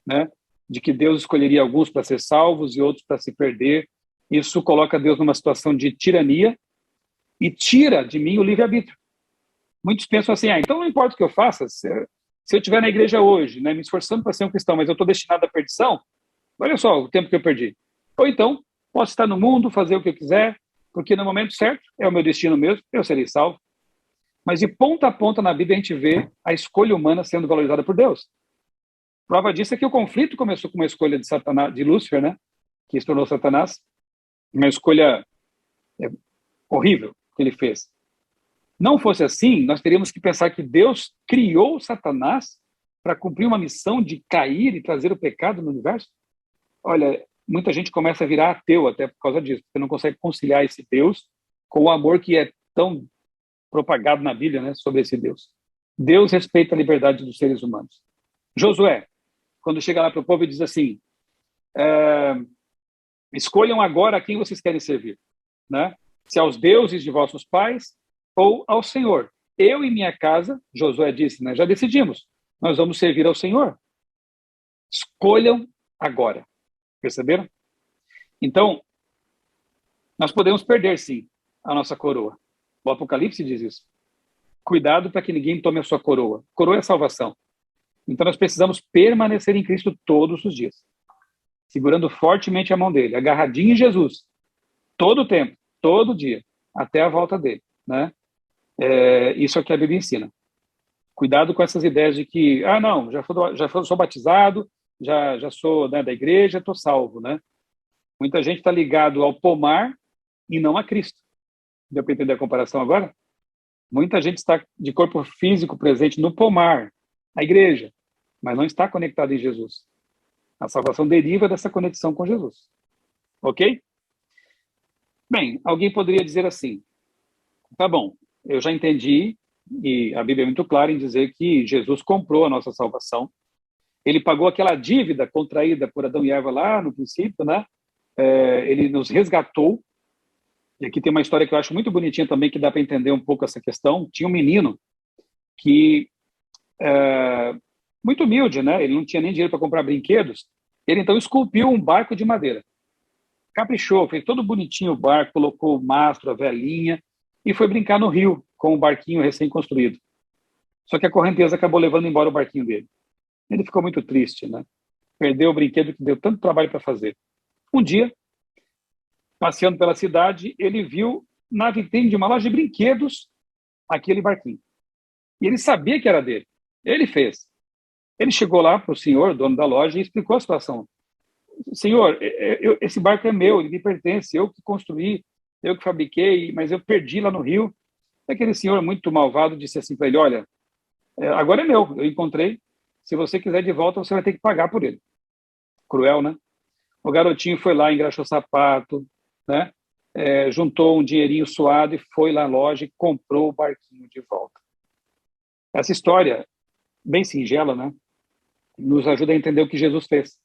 né, de que Deus escolheria alguns para ser salvos e outros para se perder. Isso coloca Deus numa situação de tirania e tira de mim o livre-arbítrio. Muitos pensam assim, então não importa o que eu faça, se eu estiver na igreja hoje, né, me esforçando para ser um cristão, mas eu estou destinado à perdição, olha só o tempo que eu perdi. Ou então, posso estar no mundo, fazer o que eu quiser, porque no momento certo, é o meu destino mesmo, eu serei salvo. Mas de ponta a ponta na Bíblia a gente vê a escolha humana sendo valorizada por Deus. Prova disso é que o conflito começou com uma escolha de Satanás, de Lúcifer, né, que se tornou Satanás, uma escolha horrível que ele fez. Não fosse assim, nós teríamos que pensar que Deus criou Satanás para cumprir uma missão de cair e trazer o pecado no universo? Olha, muita gente começa a virar ateu até por causa disso, porque não consegue conciliar esse Deus com o amor que é tão propagado na Bíblia, né, sobre esse Deus. Deus respeita a liberdade dos seres humanos. Josué, quando chega lá para o povo e diz assim, escolham agora a quem vocês querem servir, né? Se aos deuses de vossos pais ou ao Senhor. Eu e minha casa, Josué disse, né, já decidimos, nós vamos servir ao Senhor. Escolham agora. Perceberam? Então, nós podemos perder, sim, a nossa coroa. O Apocalipse diz isso. Cuidado para que ninguém tome a sua coroa. Coroa é salvação. Então, nós precisamos permanecer em Cristo todos os dias, segurando fortemente a mão dele, agarradinho em Jesus, todo o tempo, todo dia, até a volta dele, né? Isso é o que a Bíblia ensina. Cuidado com essas ideias de que, não, sou batizado, já sou, né, da igreja, estou salvo, né? Muita gente está ligado ao pomar e não a Cristo. Deu para entender a comparação agora? Muita gente está de corpo físico presente no pomar, a igreja, mas não está conectado em Jesus. A salvação deriva dessa conexão com Jesus. Ok? Bem, alguém poderia dizer assim, tá bom, eu já entendi, e a Bíblia é muito clara em dizer que Jesus comprou a nossa salvação, ele pagou aquela dívida contraída por Adão e Eva lá no princípio, né? Ele nos resgatou, e aqui tem uma história que eu acho muito bonitinha também, que dá para entender um pouco essa questão. Tinha um menino que, muito humilde, né? Ele não tinha nem dinheiro para comprar brinquedos, ele então esculpiu um barco de madeira. Caprichou, fez todo bonitinho o barco, colocou o mastro, a velinha, e foi brincar no rio com o barquinho recém-construído. Só que a correnteza acabou levando embora o barquinho dele. Ele ficou muito triste, né? Perdeu o brinquedo que deu tanto trabalho para fazer. Um dia, passeando pela cidade, ele viu na vitrine de uma loja de brinquedos aquele barquinho. E ele sabia que era dele. Ele fez. Ele chegou lá para o senhor, dono da loja, e explicou a situação. Senhor, esse barco é meu, ele me pertence, eu que construí, eu que fabriquei, mas eu perdi lá no rio. Aquele senhor muito malvado disse assim para ele, olha, agora é meu, eu encontrei, se você quiser de volta, você vai ter que pagar por ele. Cruel, né? O garotinho foi lá, engraxou sapato, né? Juntou um dinheirinho suado e foi lá na loja e comprou o barquinho de volta. Essa história, bem singela, né? Nos ajuda a entender o que Jesus fez.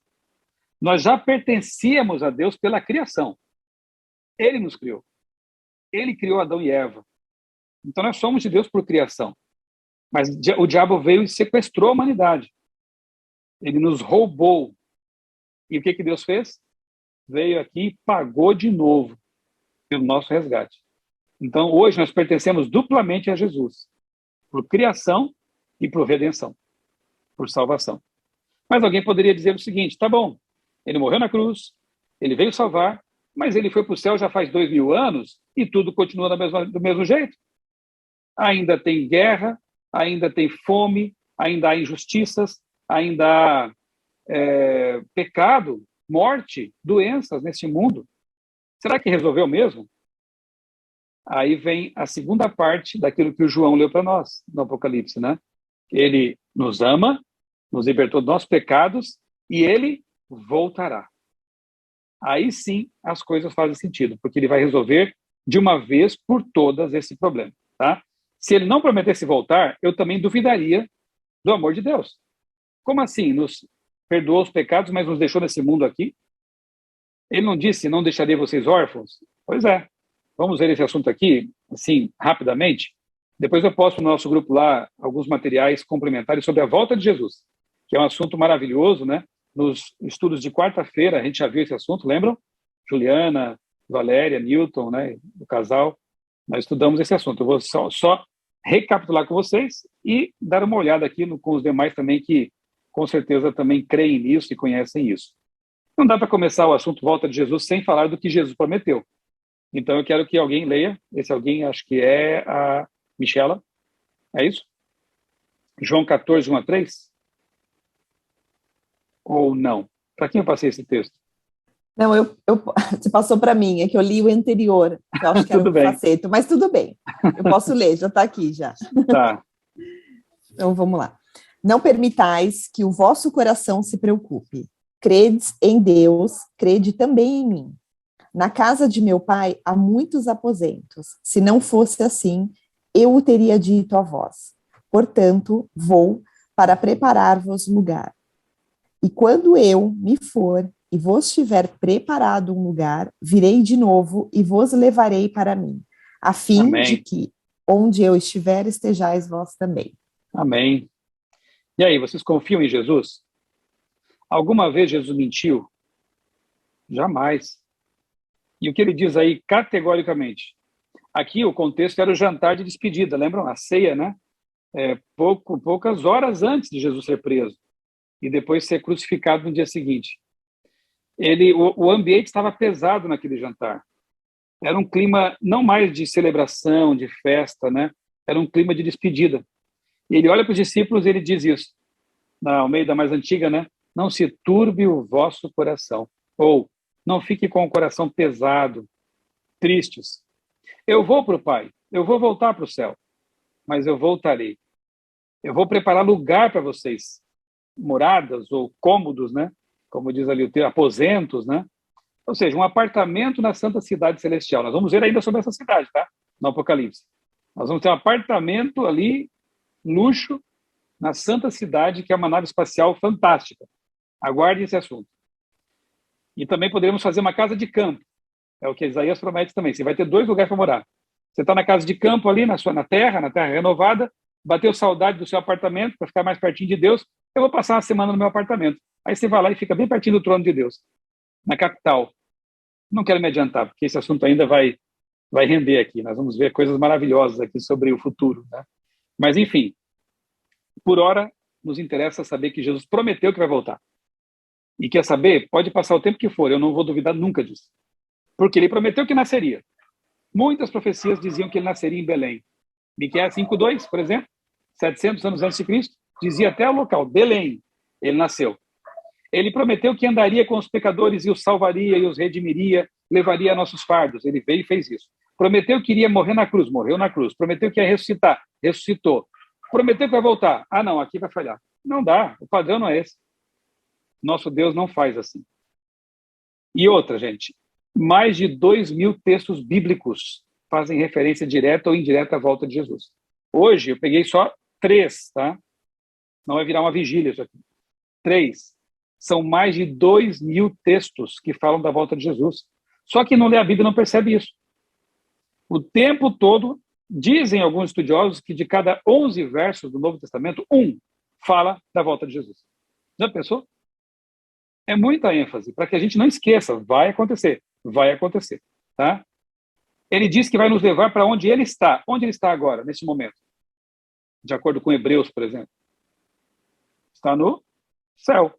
Nós já pertencíamos a Deus pela criação. Ele nos criou. Ele criou Adão e Eva. Então nós somos de Deus por criação. Mas o diabo veio e sequestrou a humanidade. Ele nos roubou. E o que Deus fez? Veio aqui e pagou de novo pelo nosso resgate. Então hoje nós pertencemos duplamente a Jesus. Por criação e por redenção. Por salvação. Mas alguém poderia dizer o seguinte, tá bom, ele morreu na cruz, ele veio salvar, mas ele foi para o céu já faz 2000 anos e tudo continua do mesmo jeito. Ainda tem guerra, ainda tem fome, ainda há injustiças, ainda há pecado, morte, doenças nesse mundo. Será que resolveu mesmo? Aí vem a segunda parte daquilo que o João leu para nós no Apocalipse, né? Ele nos ama, nos libertou dos nossos pecados e ele voltará. Aí sim as coisas fazem sentido, porque ele vai resolver de uma vez por todas esse problema, tá? Se ele não prometesse voltar, eu também duvidaria do amor de Deus. Como assim? Nos perdoou os pecados, mas nos deixou nesse mundo aqui? Ele não disse, não deixaria vocês órfãos? Pois é. Vamos ver esse assunto aqui, assim, rapidamente. Depois eu posto no nosso grupo lá alguns materiais complementares sobre a volta de Jesus, que é um assunto maravilhoso, né? Nos estudos de quarta-feira a gente já viu esse assunto, lembram? Juliana, Valéria, Newton, né? O casal, nós estudamos esse assunto. Eu vou só recapitular com vocês e dar uma olhada aqui com os demais também que com certeza também creem nisso e conhecem isso. Não dá para começar o assunto volta de Jesus sem falar do que Jesus prometeu. Então eu quero que alguém leia, esse alguém acho que é a Michela, é isso? João 14, 1 a 3? Ou não? Para quem eu passei esse texto? Não, você passou para mim, é que eu li o anterior, que eu acho que era um faceto, mas tudo bem, eu posso ler, já está aqui já. Tá. Então vamos lá. Não permitais que o vosso coração se preocupe. Credes em Deus, crede também em mim. Na casa de meu pai há muitos aposentos. Se não fosse assim, eu o teria dito a vós. Portanto, vou para preparar-vos lugar. E quando eu me for e vos tiver preparado um lugar, virei de novo e vos levarei para mim, a fim Amém. de que, onde eu estiver, estejais vós também. Amém. E aí, vocês confiam em Jesus? Alguma vez Jesus mentiu? Jamais. E o que ele diz aí categoricamente? Aqui o contexto era o jantar de despedida, lembram? A ceia, né? Poucas horas antes de Jesus ser preso e depois ser crucificado no dia seguinte. O ambiente estava pesado naquele jantar. Era um clima não mais de celebração, de festa, né? Era um clima de despedida. E ele olha para os discípulos e ele diz isso, na Almeida mais antiga, né? Não se turbe o vosso coração. Ou, não fique com o coração pesado, tristes. Eu vou para o Pai, eu vou voltar para o céu, mas eu voltarei. Eu vou preparar lugar para vocês, moradas ou cômodos, né? Como diz ali o texto, aposentos, né? Ou seja, um apartamento na Santa Cidade Celestial. Nós vamos ver ainda sobre essa cidade, tá? No Apocalipse. Nós vamos ter um apartamento ali, luxo, na Santa Cidade, que é uma nave espacial fantástica. Aguarde esse assunto. E também poderemos fazer uma casa de campo. É o que Isaías promete também. Você vai ter 2 lugares para morar. Você está na casa de campo ali, na terra renovada, bateu saudade do seu apartamento para ficar mais pertinho de Deus, eu vou passar uma semana no meu apartamento. Aí você vai lá e fica bem pertinho do trono de Deus, na capital. Não quero me adiantar, porque esse assunto ainda vai render aqui. Nós vamos ver coisas maravilhosas aqui sobre o futuro, né? Mas, enfim, por hora, nos interessa saber que Jesus prometeu que vai voltar. E quer saber? Pode passar o tempo que for, eu não vou duvidar nunca disso. Porque ele prometeu que nasceria. Muitas profecias diziam que ele nasceria em Belém. Miqueias 5:2, por exemplo, 700 anos antes de Cristo, dizia até o local, Belém, ele nasceu. Ele prometeu que andaria com os pecadores e os salvaria e os redimiria, levaria nossos fardos. Ele veio e fez isso. Prometeu que iria morrer na cruz, morreu na cruz. Prometeu que ia ressuscitar, ressuscitou. Prometeu que vai voltar. Ah, não, aqui vai falhar. Não dá, o padrão não é esse. Nosso Deus não faz assim. E outra, gente, mais de 2.000 textos bíblicos fazem referência direta ou indireta à volta de Jesus. Hoje eu peguei só 3, tá? Não vai virar uma vigília isso aqui. 3. São mais de 2.000 textos que falam da volta de Jesus. Só que não lê a Bíblia não percebe isso. O tempo todo, dizem alguns estudiosos que de cada 11 versos do Novo Testamento, 1 fala da volta de Jesus. Já pensou? É muita ênfase, para que a gente não esqueça, vai acontecer, tá? Ele diz que vai nos levar para onde ele está. Onde ele está agora, nesse momento? De acordo com Hebreus, por exemplo. Está no céu.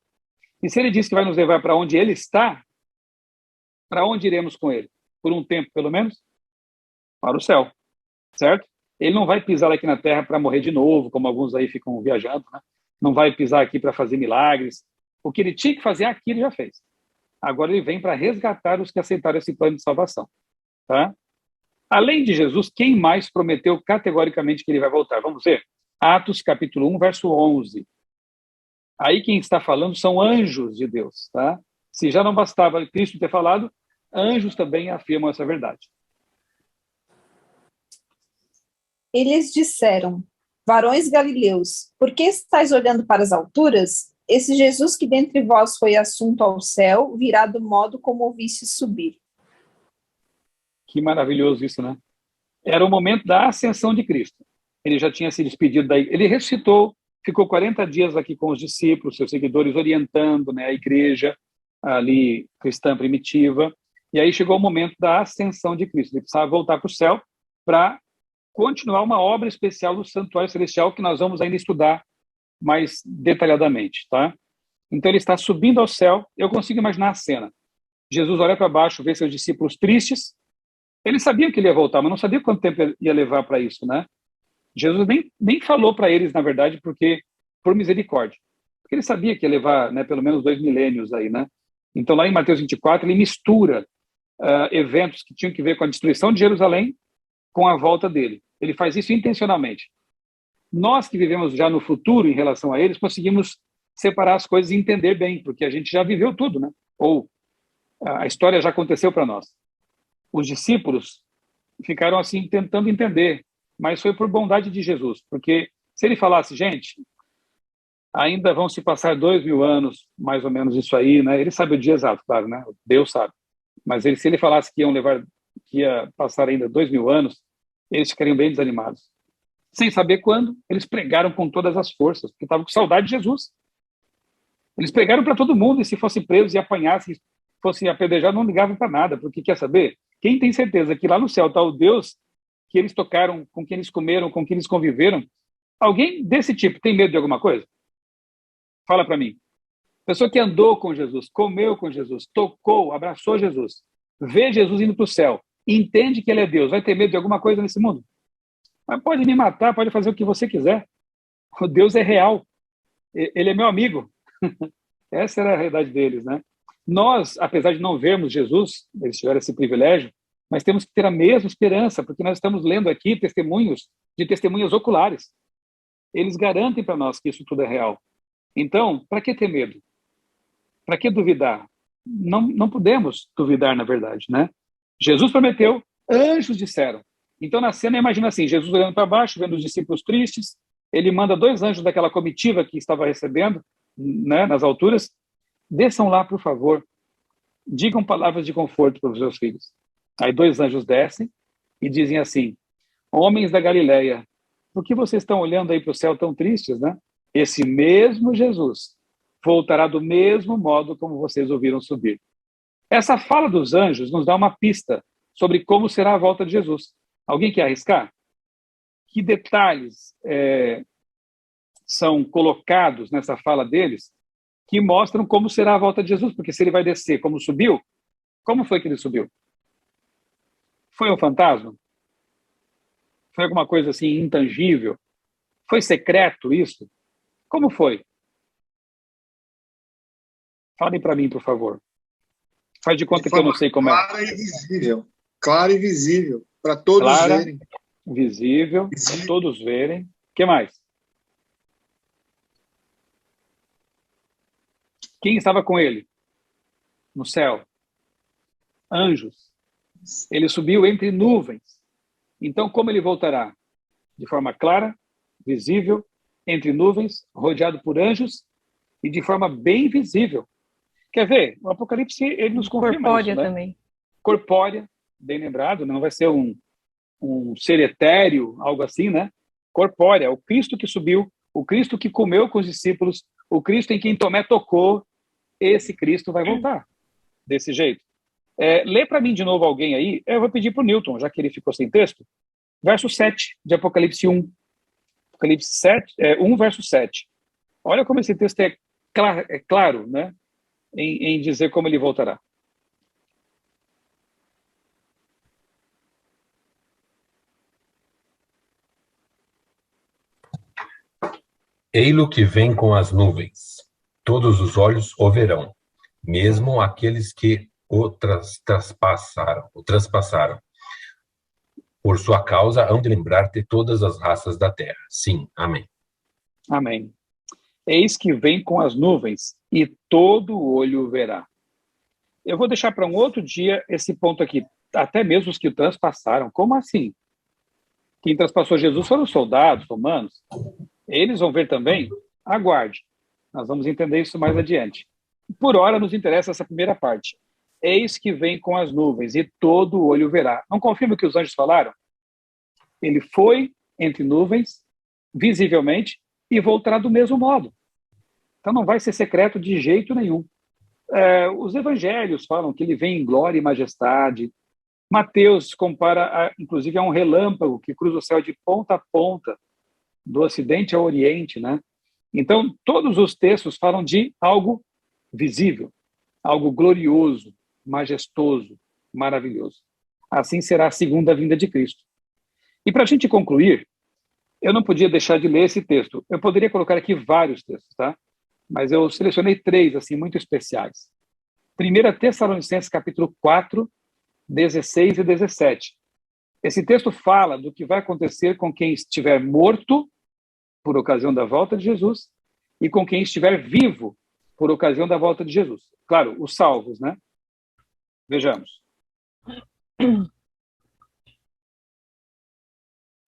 E se ele diz que vai nos levar para onde ele está, para onde iremos com ele? Por um tempo, pelo menos? Para o céu, certo? Ele não vai pisar aqui na terra para morrer de novo, como alguns aí ficam viajando, né? Não vai pisar aqui para fazer milagres. O que ele tinha que fazer aqui, ele já fez. Agora ele vem para resgatar os que aceitaram esse plano de salvação, tá? Além de Jesus, quem mais prometeu categoricamente que ele vai voltar? Vamos ver. Atos capítulo 1, verso 11. Aí quem está falando são anjos de Deus, tá? Se já não bastava Cristo ter falado, anjos também afirmam essa verdade. Eles disseram: varões galileus, por que estáis olhando para as alturas? Esse Jesus que dentre vós foi assunto ao céu, virá do modo como o viste subir. Que maravilhoso isso, né? Era o momento da ascensão de Cristo. Ele já tinha se despedido daí. Ele ressuscitou, ficou 40 dias aqui com os discípulos, seus seguidores, orientando, né, a igreja ali cristã primitiva. E aí chegou o momento da ascensão de Cristo. Ele precisava voltar para o céu para continuar uma obra especial do Santuário Celestial que nós vamos ainda estudar mais detalhadamente, tá? Então ele está subindo ao céu. Eu consigo imaginar a cena. Jesus olha para baixo, vê seus discípulos tristes. Ele sabia que ele ia voltar, mas não sabia quanto tempo ia levar para isso, né? Jesus nem falou para eles, na verdade, porque por misericórdia. Porque ele sabia que ia levar, né, pelo menos 2 milênios aí, né? Então lá em Mateus 24, ele mistura eventos que tinham que ver com a destruição de Jerusalém com a volta dele. Ele faz isso intencionalmente. Nós que vivemos já no futuro em relação a eles, conseguimos separar as coisas e entender bem, porque a gente já viveu tudo, né? Ou a história já aconteceu para nós. Os discípulos ficaram assim tentando entender, mas foi por bondade de Jesus, porque se ele falasse, gente, ainda vão se passar 2.000 anos, mais ou menos isso aí, né? Ele sabe o dia exato, claro, né? Deus sabe. Mas se ele falasse que ia passar ainda 2.000 anos, eles ficariam bem desanimados. Sem saber quando, eles pregaram com todas as forças, porque estavam com saudade de Jesus. Eles pregaram para todo mundo, e se fossem presos e apanhassem, fossem apedrejados, não ligavam para nada, porque quer saber? Quem tem certeza que lá no céu está o Deus que eles tocaram, com quem eles comeram, com quem eles conviveram? Alguém desse tipo tem medo de alguma coisa? Fala para mim. Pessoa que andou com Jesus, comeu com Jesus, tocou, abraçou Jesus, vê Jesus indo para o céu, entende que ele é Deus, vai ter medo de alguma coisa nesse mundo? Mas pode me matar, pode fazer o que você quiser. O Deus é real. Ele é meu amigo. Essa era a realidade deles, né? Nós, apesar de não vermos Jesus, eles tiveram esse privilégio, mas temos que ter a mesma esperança, porque nós estamos lendo aqui testemunhos de testemunhas oculares. Eles garantem para nós que isso tudo é real. Então, para que ter medo? Para que duvidar? não podemos duvidar, na verdade, né? Jesus prometeu, anjos disseram. Então, na cena, imagina assim, Jesus olhando para baixo, vendo os discípulos tristes, ele manda 2 anjos daquela comitiva que estava recebendo, né, nas alturas, desçam lá, por favor, digam palavras de conforto para os seus filhos. Aí 2 anjos descem e dizem assim, homens da Galileia, por que vocês estão olhando aí para o céu tão tristes, né? Esse mesmo Jesus voltará do mesmo modo como vocês ouviram subir. Essa fala dos anjos nos dá uma pista sobre como será a volta de Jesus. Alguém quer arriscar? Que detalhes são colocados nessa fala deles que mostram como será a volta de Jesus? Porque se ele vai descer como subiu, como foi que ele subiu? Foi um fantasma? Foi alguma coisa assim intangível? Foi secreto isso? Como foi? Falem para mim, por favor. Faz de conta que eu não sei como é. Clara e visível. Clara e visível, para todos verem. Visível, para todos verem. O que mais? Quem estava com ele? No céu. Anjos. Ele subiu entre nuvens. Então, como ele voltará? De forma clara, visível, entre nuvens, rodeado por anjos e de forma bem visível. Quer ver? O Apocalipse, ele nos confirma Corpórea isso, né? também. Corpórea, bem lembrado, não vai ser um ser etéreo, algo assim, né? Corpórea, o Cristo que subiu, o Cristo que comeu com os discípulos, o Cristo em quem Tomé tocou, esse Cristo vai voltar desse jeito. Lê para mim de novo alguém aí, eu vou pedir para o Newton, já que ele ficou sem texto, verso 7 de Apocalipse 1. Apocalipse 1, verso 7. Olha como esse texto é claro, né? Em dizer como ele voltará. Ei-lo que vem com as nuvens. Todos os olhos o verão, mesmo aqueles que o transpassaram. Por sua causa, hão de lembrar de todas as raças da terra. Sim, amém. Amém. Eis que vem com as nuvens, e todo olho o verá. Eu vou deixar para um outro dia esse ponto aqui. Até mesmo os que o transpassaram. Como assim? Quem transpassou Jesus foram os soldados romanos. Eles vão ver também? Aguarde. Nós vamos entender isso mais adiante. Por hora, nos interessa essa primeira parte. Eis que vem com as nuvens, e todo olho verá. Não confirma o que os anjos falaram? Ele foi entre nuvens, visivelmente, e voltará do mesmo modo. Então não vai ser secreto de jeito nenhum. Os evangelhos falam que ele vem em glória e majestade. Mateus compara, inclusive, a um relâmpago que cruza o céu de ponta a ponta, do ocidente ao oriente, né? Então, todos os textos falam de algo visível, algo glorioso, majestoso, maravilhoso. Assim será a segunda vinda de Cristo. E para a gente concluir, eu não podia deixar de ler esse texto. Eu poderia colocar aqui vários textos, tá? Mas eu selecionei 3, assim, muito especiais. 1 Tessalonicenses, capítulo 4, 16 e 17. Esse texto fala do que vai acontecer com quem estiver morto por ocasião da volta de Jesus e com quem estiver vivo por ocasião da volta de Jesus. Claro, os salvos, né? Vejamos.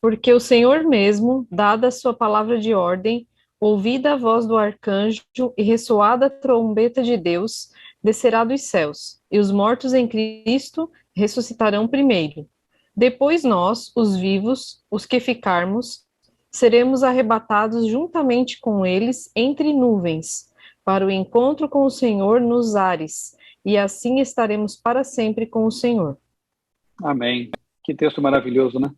Porque o Senhor mesmo, dada a sua palavra de ordem, ouvida a voz do arcanjo e ressoada a trombeta de Deus, descerá dos céus, e os mortos em Cristo ressuscitarão primeiro. Depois nós, os vivos, os que ficarmos, seremos arrebatados juntamente com eles entre nuvens, para o encontro com o Senhor nos ares, e assim estaremos para sempre com o Senhor. Amém. Que texto maravilhoso, né?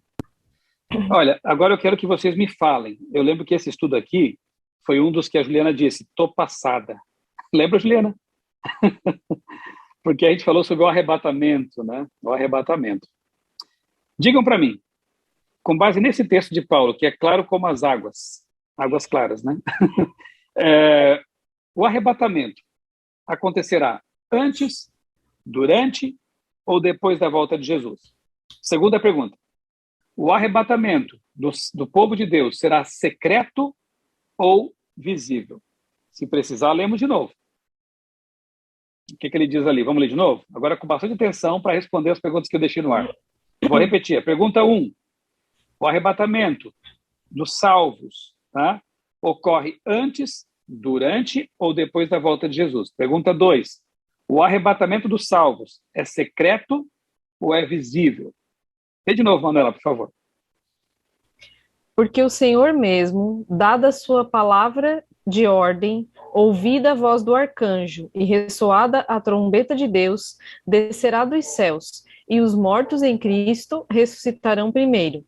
Olha, agora eu quero que vocês me falem. Eu lembro que esse estudo aqui foi um dos que a Juliana disse, tô passada. Lembra, Juliana? Porque a gente falou sobre o arrebatamento, né? O arrebatamento. Digam para mim, com base nesse texto de Paulo, que é claro como as águas claras, né? O arrebatamento acontecerá antes, durante ou depois da volta de Jesus? Segunda pergunta. O arrebatamento do povo de Deus será secreto ou visível? Se precisar, lemos de novo. O que ele diz ali? Vamos ler de novo? Agora com bastante atenção para responder as perguntas que eu deixei no ar. Vou repetir. Pergunta 1. O arrebatamento dos salvos, tá? Ocorre antes, durante ou depois da volta de Jesus? Pergunta 2. O arrebatamento dos salvos é secreto ou é visível? Lê de novo, Manuela, por favor. Porque o Senhor mesmo, dada a sua palavra de ordem, ouvida a voz do arcanjo e ressoada a trombeta de Deus, descerá dos céus, e os mortos em Cristo ressuscitarão primeiro.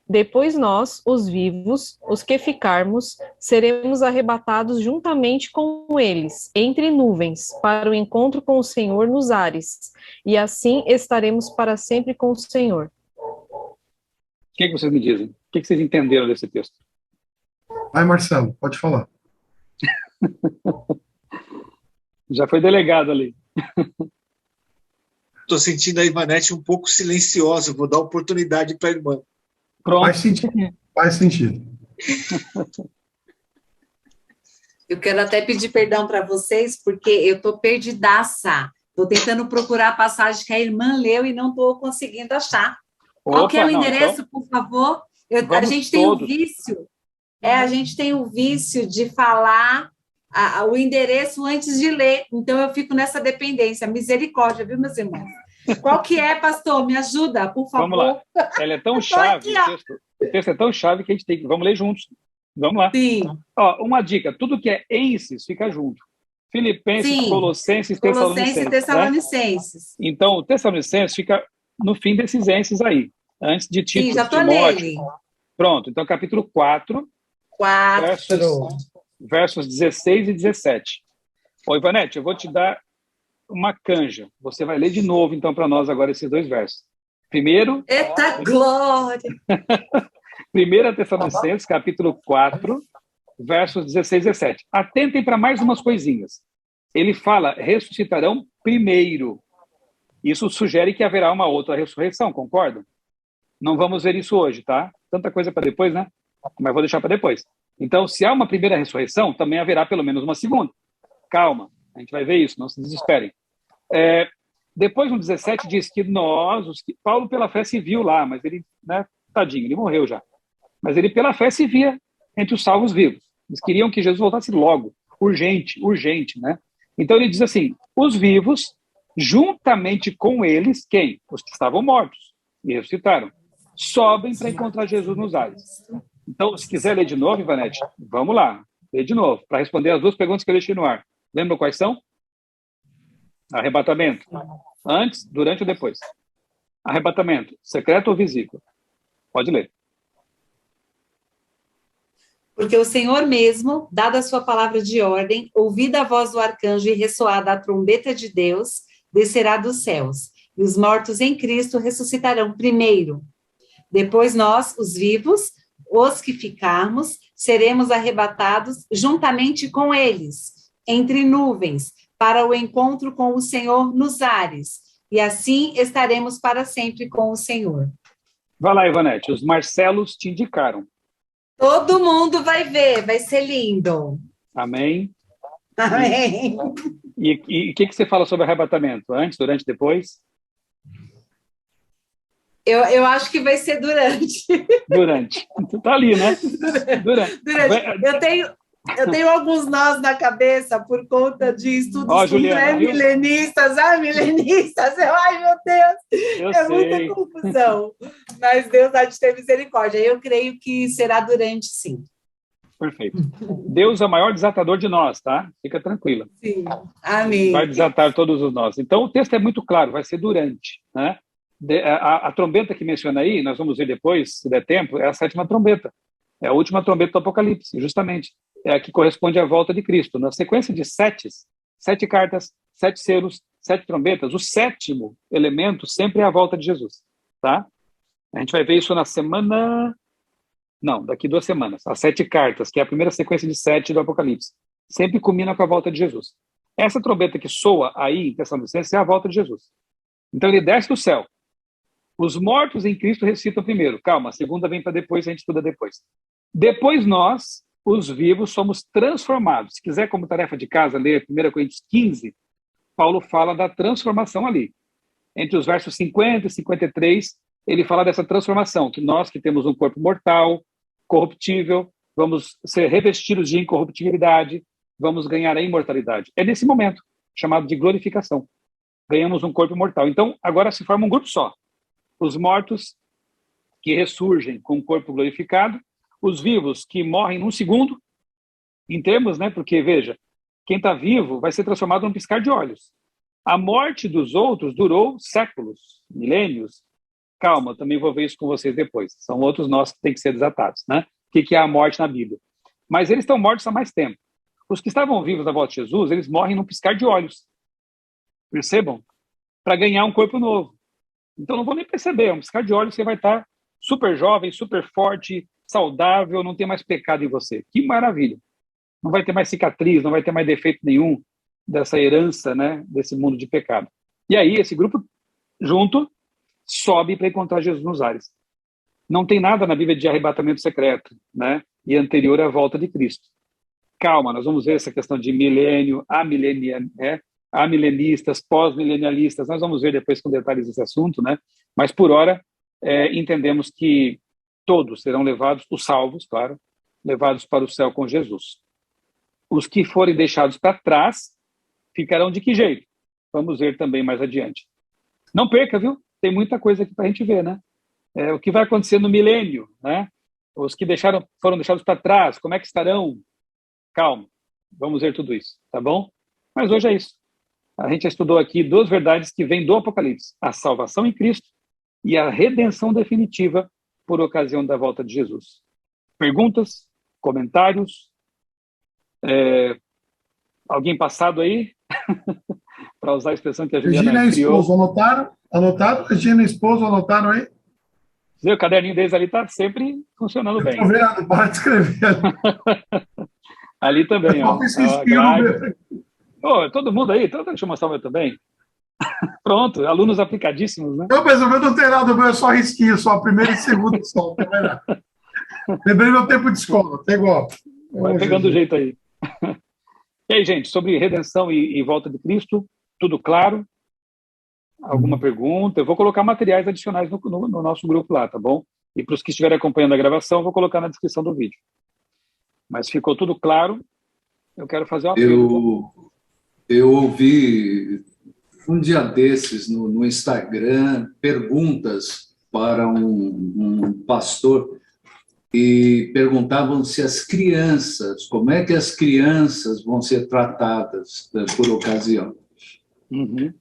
Depois nós, os vivos, os que ficarmos, seremos arrebatados juntamente com eles, entre nuvens, para o encontro com o Senhor nos ares, e assim estaremos para sempre com o Senhor. O que vocês me dizem? O que vocês entenderam desse texto? Vai, Marcelo, pode falar. Já foi delegado ali. Estou sentindo a Ivanete um pouco silenciosa, vou dar oportunidade para a irmã. Pronto. Faz sentido. Faz sentido. Eu quero até pedir perdão para vocês, porque eu estou perdidaça. Estou tentando procurar a passagem que a irmã leu e não estou conseguindo achar. Qual que é o endereço, então, por favor? A gente tem o vício. A gente tem o vício de falar o endereço antes de ler. Então, eu fico nessa dependência. Misericórdia, viu, meus irmãos? Qual que é, pastor? Me ajuda, por favor. Vamos lá. Ela é tão chave, o texto é tão chave que a gente tem que... Vamos ler juntos. Vamos lá. Sim. Ó, uma dica, tudo que é enses fica junto. Filipenses, Sim. Colossenses, Tessalonicenses. Então, o Tessalonicenses fica no fim desses enses aí, antes de Tito. Sim, já estou Timóteo. nele. Pronto, então capítulo 4. Versos 16 e 17. Ô, Ivanete, eu vou te dar uma canja. Você vai ler de novo, então, para nós agora esses dois versos. Primeiro... Eita glória! 1 Tessalonicenses, capítulo 4, versos 16 e 17. Atentem para mais umas coisinhas. Ele fala, ressuscitarão primeiro. Isso sugere que haverá uma outra ressurreição, concordam? Não vamos ver isso hoje, tá? Tanta coisa para depois, né? Mas vou deixar para depois. Então, se há uma primeira ressurreição, também haverá pelo menos uma segunda. Calma, a gente vai ver isso, não se desesperem. Depois, no 17, diz que nós, Paulo pela fé se viu lá, mas ele, né, tadinho, ele morreu já. Mas ele pela fé se via entre os salvos vivos. Eles queriam que Jesus voltasse logo, urgente, né? Então ele diz assim, os vivos, juntamente com eles, quem? Os que estavam mortos e ressuscitaram, sobem para encontrar Jesus nos ares. Então, se quiser ler de novo, Ivanete, vamos lá, ler de novo, para responder as duas perguntas que eu deixei no ar. Lembram quais são? Arrebatamento. Antes, durante ou depois? Arrebatamento. Secreto ou visível? Pode ler. Porque o Senhor mesmo, dada a sua palavra de ordem, ouvida a voz do arcanjo e ressoada a trombeta de Deus, descerá dos céus, e os mortos em Cristo ressuscitarão primeiro. Depois nós, os vivos, os que ficarmos, seremos arrebatados juntamente com eles, entre nuvens, para o encontro com o Senhor nos ares, e assim estaremos para sempre com o Senhor. Vai lá, Ivanete, os Marcelos te indicaram. Todo mundo vai ver, vai ser lindo. Amém? Amém. E o que você fala sobre arrebatamento? Antes, durante, depois? Eu acho que vai ser durante. Durante. Tá ali, né? Durante. Eu tenho alguns nós na cabeça por conta de estudos com pré-milenistas. Milenistas. Ai, meu Deus. Muita confusão. Mas Deus há de ter misericórdia. Eu creio que será durante, sim. Perfeito. Deus é o maior desatador de nós, tá? Fica tranquila. Sim. Amém. Vai desatar todos os nós. Então, o texto é muito claro, vai ser durante, né? A trombeta que menciona aí, nós vamos ver depois, se der tempo, é a 7ª trombeta. É a última trombeta do Apocalipse, justamente. É a que corresponde à volta de Cristo. Na sequência de 7 cartas, 7 selos, 7 trombetas, o 7º elemento sempre é a volta de Jesus, tá? A gente vai ver isso na semana... Não, daqui 2 semanas. As 7 cartas, que é a primeira sequência de 7 do Apocalipse. Sempre culmina com a volta de Jesus. Essa trombeta que soa aí em Tessalonicenses é a volta de Jesus. Então ele desce do céu. Os mortos em Cristo ressuscitam primeiro. Calma, a segunda vem para depois, a gente estuda depois. Depois nós, os vivos, somos transformados. Se quiser, como tarefa de casa, ler 1 Coríntios 15, Paulo fala da transformação ali. Entre os versos 50 e 53, ele fala dessa transformação, que nós que temos um corpo mortal, corruptível, vamos ser revestidos de incorruptibilidade, vamos ganhar a imortalidade. É nesse momento, chamado de glorificação. Ganhamos um corpo mortal. Então, agora se forma um grupo só. Os mortos que ressurgem com o corpo glorificado, os vivos que morrem num segundo, em termos, né? Porque, veja, quem está vivo vai ser transformado num piscar de olhos. A morte dos outros durou séculos, milênios. Calma, eu também vou ver isso com vocês depois. São outros nós que têm que ser desatados, né? O que é a morte na Bíblia? Mas eles estão mortos há mais tempo. Os que estavam vivos na volta de Jesus, eles morrem num piscar de olhos. Percebam? Para ganhar um corpo novo. Então não vou nem perceber, um piscar de olhos você vai estar super jovem, super forte, saudável, não tem mais pecado em você. Que maravilha! Não vai ter mais cicatriz, não vai ter mais defeito nenhum dessa herança, né, desse mundo de pecado. E aí esse grupo junto sobe para encontrar Jesus nos ares. Não tem nada na Bíblia de arrebatamento secreto, né, e anterior à volta de Cristo. Calma, nós vamos ver essa questão de milênio, amilenistas, pós-milenialistas, nós vamos ver depois com detalhes esse assunto, né? Mas por hora entendemos que todos serão levados, os salvos, claro, levados para o céu com Jesus. Os que forem deixados para trás ficarão de que jeito? Vamos ver também mais adiante. Não perca, viu? Tem muita coisa aqui para a gente ver, né? O que vai acontecer no milênio, né? Os que foram deixados para trás, como é que estarão? Calma, vamos ver tudo isso, tá bom? Mas hoje é isso. A gente estudou aqui duas verdades que vêm do Apocalipse: a salvação em Cristo e a redenção definitiva por ocasião da volta de Jesus. Perguntas? Comentários? Alguém passado aí? Para usar a expressão que a Juliana Regina criou. Esposo, anotaram? Regina Esposo, anotaram aí? O caderninho deles ali está sempre funcionando bem. Estou vendo, para escrever. Ali também, ó. Ó, todo mundo aí, então deixa eu mostrar o meu também. Pronto, alunos aplicadíssimos, né? Eu penso, eu não tenho nada, o meu é só risquinho, só primeiro e segundo só. Lembrei meu tempo de escola, tá igual. Vai pegando o jeito aí. E aí, gente, sobre redenção e volta de Cristo, tudo claro? Alguma pergunta? Eu vou colocar materiais adicionais no nosso grupo lá, tá bom? E para os que estiverem acompanhando a gravação, eu vou colocar na descrição do vídeo. Mas ficou tudo claro? Eu quero fazer uma pergunta. Eu ouvi um dia desses no Instagram perguntas para um pastor e perguntavam se as crianças, como é que as crianças vão ser tratadas por ocasião. Uhum.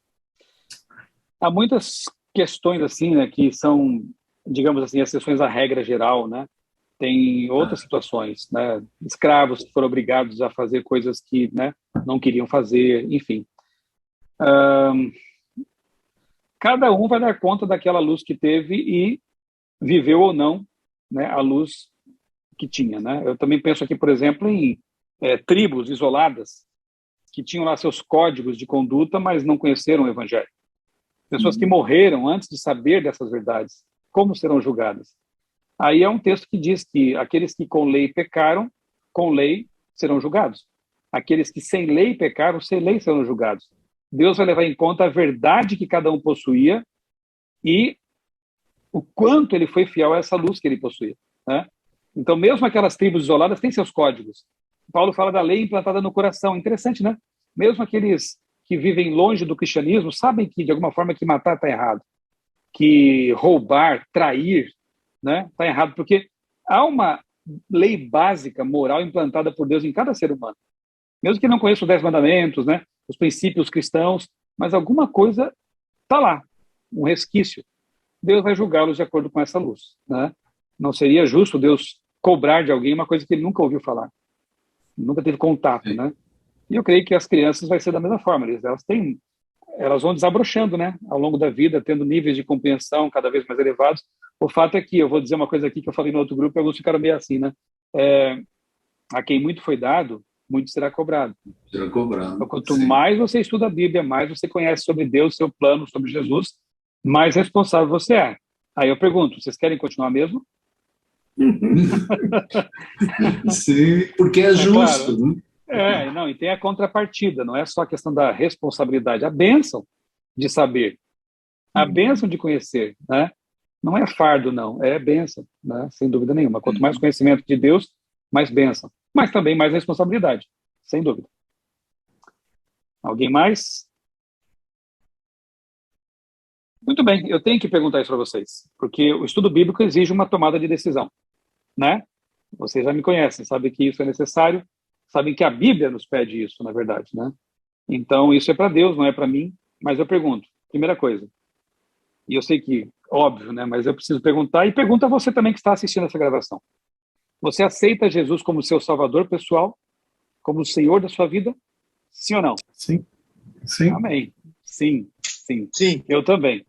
Há muitas questões assim, né, que são, digamos assim, exceções à regra geral, né? Tem outras situações, né? Escravos que foram obrigados a fazer coisas que, né, não queriam fazer, enfim. Cada um vai dar conta daquela luz que teve e viveu ou não, né, a luz que tinha, né? Eu também penso aqui, por exemplo, em tribos isoladas que tinham lá seus códigos de conduta, mas não conheceram o Evangelho. Pessoas que morreram antes de saber dessas verdades. Como serão julgadas? Aí é um texto que diz que aqueles que com lei pecaram, com lei serão julgados. Aqueles que sem lei pecaram, sem lei serão julgados. Deus vai levar em conta a verdade que cada um possuía e o quanto ele foi fiel a essa luz que ele possuía, né? Então, mesmo aquelas tribos isoladas têm seus códigos. Paulo fala da lei implantada no coração. Interessante, né? Mesmo aqueles que vivem longe do cristianismo sabem que, de alguma forma, que matar está errado. Que roubar, trair, né, está errado, porque há uma lei básica, moral, implantada por Deus em cada ser humano. Mesmo que não conheça os 10 mandamentos, né, os princípios cristãos, mas alguma coisa está lá, um resquício. Deus vai julgá-los de acordo com essa luz, né? Não seria justo Deus cobrar de alguém uma coisa que ele nunca ouviu falar, nunca teve contato, né? E eu creio que as crianças vai ser da mesma forma, elas vão desabrochando, né, ao longo da vida, tendo níveis de compreensão cada vez mais elevados. O fato é que, eu vou dizer uma coisa aqui que eu falei no outro grupo, e alguns ficaram meio assim, né? A quem muito foi dado, muito será cobrado. Será cobrado. Então, quanto mais você estuda a Bíblia, mais você conhece sobre Deus, seu plano, sobre Jesus, mais responsável você é. Aí eu pergunto, vocês querem continuar mesmo? Sim, porque é justo. Claro, né? Não, e tem a contrapartida, não é só a questão da responsabilidade, a bênção de saber, a bênção de conhecer, né? Não é fardo, não, é bênção, né? Sem dúvida nenhuma. Quanto mais conhecimento de Deus, mais bênção, mas também mais responsabilidade, sem dúvida. Alguém mais? Muito bem, eu tenho que perguntar isso para vocês, porque o estudo bíblico exige uma tomada de decisão, né? Vocês já me conhecem, sabem que isso é necessário, sabem que a Bíblia nos pede isso, na verdade, né? Então, isso é para Deus, não é para mim, mas eu pergunto, primeira coisa, e eu sei que, óbvio, né? Mas eu preciso perguntar, e pergunta a você também que está assistindo essa gravação. Você aceita Jesus como seu salvador pessoal, como o Senhor da sua vida? Sim ou não? Sim. Sim. Amém. Sim, sim. Sim. Eu também.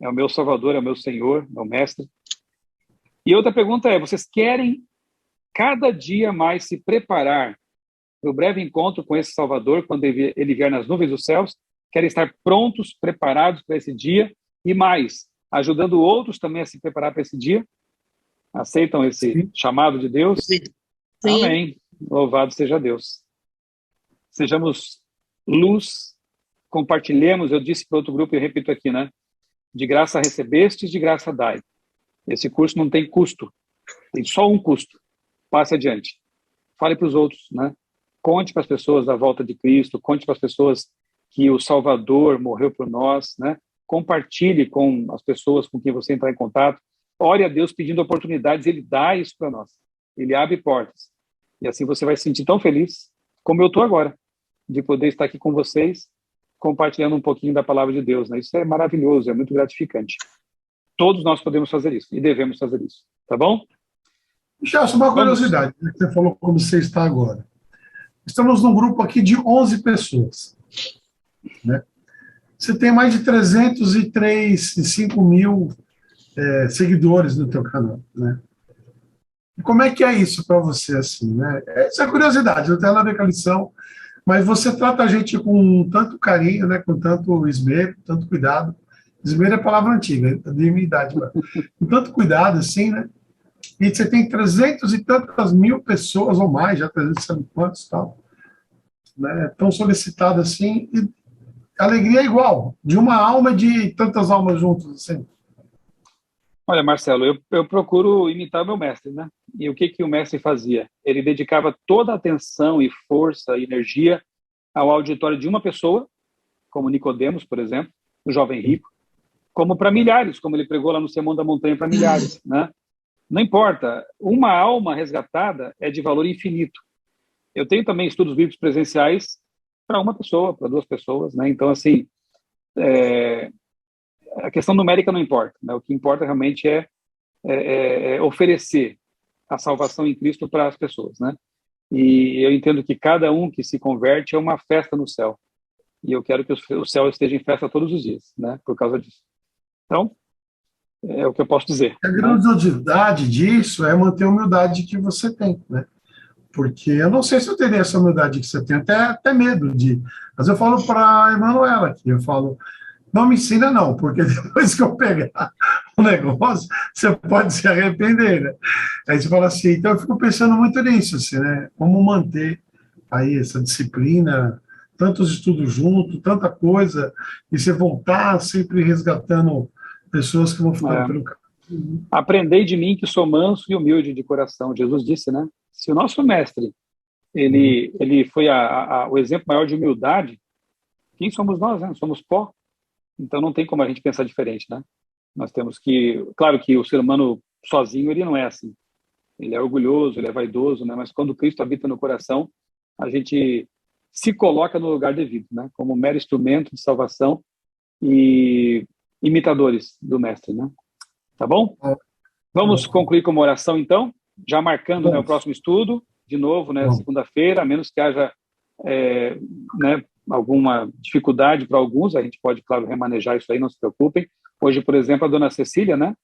É o meu Salvador, é o meu Senhor, meu Mestre. E outra pergunta é, vocês querem cada dia mais se preparar para o breve encontro com esse Salvador, quando ele vier nas nuvens dos céus? Querem estar prontos, preparados para esse dia e mais, ajudando outros também a se preparar para esse dia? Aceitam esse chamado de Deus? Sim. Amém. Louvado seja Deus. Sejamos luz, compartilhemos, eu disse para outro grupo e repito aqui, né? De graça recebestes, de graça dai. Esse curso não tem custo, tem só um custo. Passe adiante. Fale para os outros, né? Conte para as pessoas da volta de Cristo, conte para as pessoas que o Salvador morreu por nós, né? Compartilhe com as pessoas com quem você entrar em contato. Ore a Deus pedindo oportunidades, Ele dá isso para nós. Ele abre portas. E assim você vai se sentir tão feliz como eu estou agora, de poder estar aqui com vocês, compartilhando um pouquinho da palavra de Deus, né? Isso é maravilhoso, é muito gratificante. Todos nós podemos fazer isso e devemos fazer isso, tá bom? Gelson, uma curiosidade, né, que você falou como você está agora. Estamos num grupo aqui de 11 pessoas, né? Você tem mais de 305 mil seguidores no teu canal, né? E como é que é isso para você, assim, né? Essa é a curiosidade, não tem nada a ver com a lição, mas você trata a gente com tanto carinho, né, com tanto esmero, com tanto cuidado. Esmero é palavra antiga, de minha idade, mas com tanto cuidado, assim, né? E você tem 300 e tantas mil pessoas, ou mais, já 300 sabe quantos, tal, né, tão solicitado assim, e a alegria é igual, de uma alma e de tantas almas juntas, assim. Olha, Marcelo, eu procuro imitar o meu mestre, né? E o que o mestre fazia? Ele dedicava toda a atenção e força e energia ao auditório de uma pessoa, como Nicodemos, por exemplo, o jovem rico, como para milhares, como ele pregou lá no Sermão da Montanha para milhares, né? Não importa, uma alma resgatada é de valor infinito. Eu tenho também estudos bíblicos presenciais para uma pessoa, para 2 pessoas, né? Então, assim, a questão numérica não importa, né? O que importa realmente é oferecer a salvação em Cristo para as pessoas, né? E eu entendo que cada um que se converte é uma festa no céu. E eu quero que o céu esteja em festa todos os dias, né? Por causa disso. Então, é o que eu posso dizer. A grandiosidade disso é manter a humildade que você tem, né? Porque eu não sei se eu teria essa humildade que você tem, até medo de... Mas eu falo para a Emanuela aqui, eu falo, não me ensina não, porque depois que eu pegar o negócio, você pode se arrepender, né? Aí você fala assim, então eu fico pensando muito nisso, assim, né? Como manter aí essa disciplina, tantos estudos juntos, tanta coisa, e você voltar sempre resgatando pessoas que vão ficar pelo caminho. Aprendei de mim que sou manso e humilde de coração, Jesus disse, né? Se o nosso mestre, ele foi o exemplo maior de humildade, quem somos nós, né? Somos pó. Então não tem como a gente pensar diferente, né? Nós temos que... Claro que o ser humano sozinho, ele não é assim. Ele é orgulhoso, ele é vaidoso, né? Mas quando Cristo habita no coração, a gente se coloca no lugar devido, né? Como mero instrumento de salvação e imitadores do mestre, né? Tá bom? Vamos concluir com uma oração, então, já marcando, né, o próximo estudo, de novo, né, segunda-feira, a menos que haja né, alguma dificuldade para alguns, a gente pode, claro, remanejar isso aí, não se preocupem. Hoje, por exemplo, a dona Cecília, né,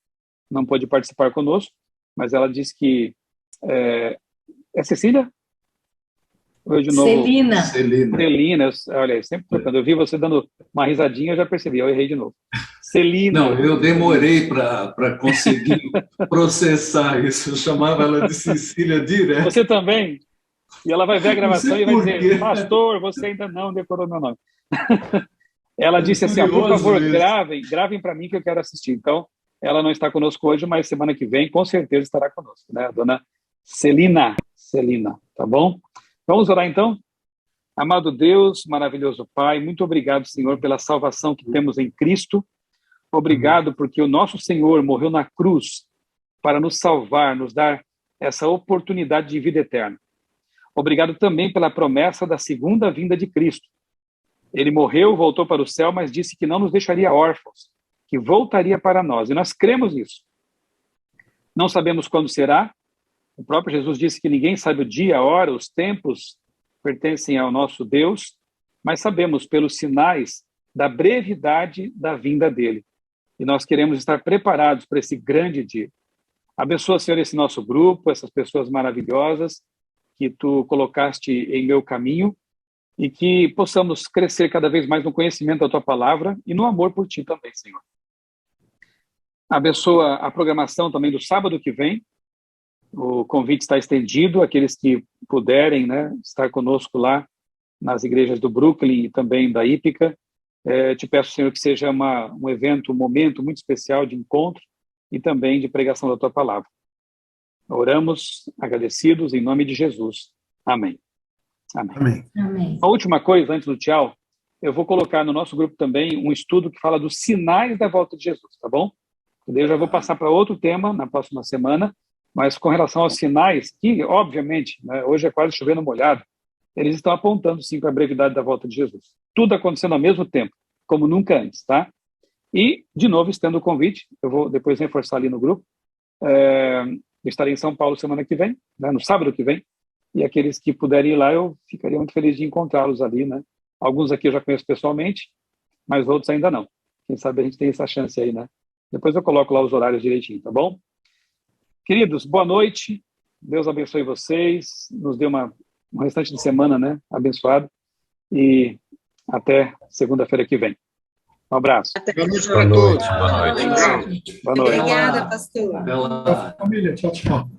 não pôde participar conosco, mas ela disse que... É Cecília? Ou de novo? Celina, olha aí, sempre trocando. Eu vi você dando uma risadinha, eu já percebi, eu errei de novo. Celina. Não, eu demorei para conseguir processar isso, eu chamava ela de Cecília direto. Você também? E ela vai ver a gravação e vai dizer, quê. pastor, você ainda não decorou meu nome. Ela disse assim, por favor, gravem para mim que eu quero assistir. Então, ela não está conosco hoje, mas semana que vem, com certeza, estará conosco, né? A dona Celina, tá bom? Vamos orar, então? Amado Deus, maravilhoso Pai, muito obrigado, Senhor, pela salvação que temos em Cristo. Obrigado porque o nosso Senhor morreu na cruz para nos salvar, nos dar essa oportunidade de vida eterna. Obrigado também pela promessa da segunda vinda de Cristo. Ele morreu, voltou para o céu, mas disse que não nos deixaria órfãos, que voltaria para nós. E nós cremos nisso. Não sabemos quando será. O próprio Jesus disse que ninguém sabe o dia, a hora, os tempos pertencem ao nosso Deus, mas sabemos pelos sinais da brevidade da vinda dele. E nós queremos estar preparados para esse grande dia. Abençoa, Senhor, esse nosso grupo, essas pessoas maravilhosas que tu colocaste em meu caminho e que possamos crescer cada vez mais no conhecimento da tua palavra e no amor por ti também, Senhor. Abençoa a programação também do sábado que vem. O convite está estendido, aqueles que puderem, né, estar conosco lá nas igrejas do Brooklyn e também da Ípica. Te peço, Senhor, que seja um evento, um momento muito especial de encontro e também de pregação da tua palavra. Oramos agradecidos em nome de Jesus. Amém. Amém. Amém. A última coisa, antes do tchau, eu vou colocar no nosso grupo também um estudo que fala dos sinais da volta de Jesus, tá bom? Eu já vou passar para outro tema na próxima semana, mas com relação aos sinais, que, obviamente, né, hoje é quase chovendo molhado, eles estão apontando, sim, para a brevidade da volta de Jesus. Tudo acontecendo ao mesmo tempo, como nunca antes, tá? E, de novo, estendo o convite, eu vou depois reforçar ali no grupo, eu estarei em São Paulo semana que vem, né, no sábado que vem, e aqueles que puderem ir lá, eu ficaria muito feliz de encontrá-los ali, né? Alguns aqui eu já conheço pessoalmente, mas outros ainda não. Quem sabe a gente tem essa chance aí, né? Depois eu coloco lá os horários direitinho, tá bom? Queridos, boa noite. Deus abençoe vocês. Nos dê um restante de semana, né? Abençoado. E até segunda-feira que vem. Um abraço. Boa noite Boa para noite, todos. boa noite. Boa noite. Obrigada, pastor. Família, tchau, tchau.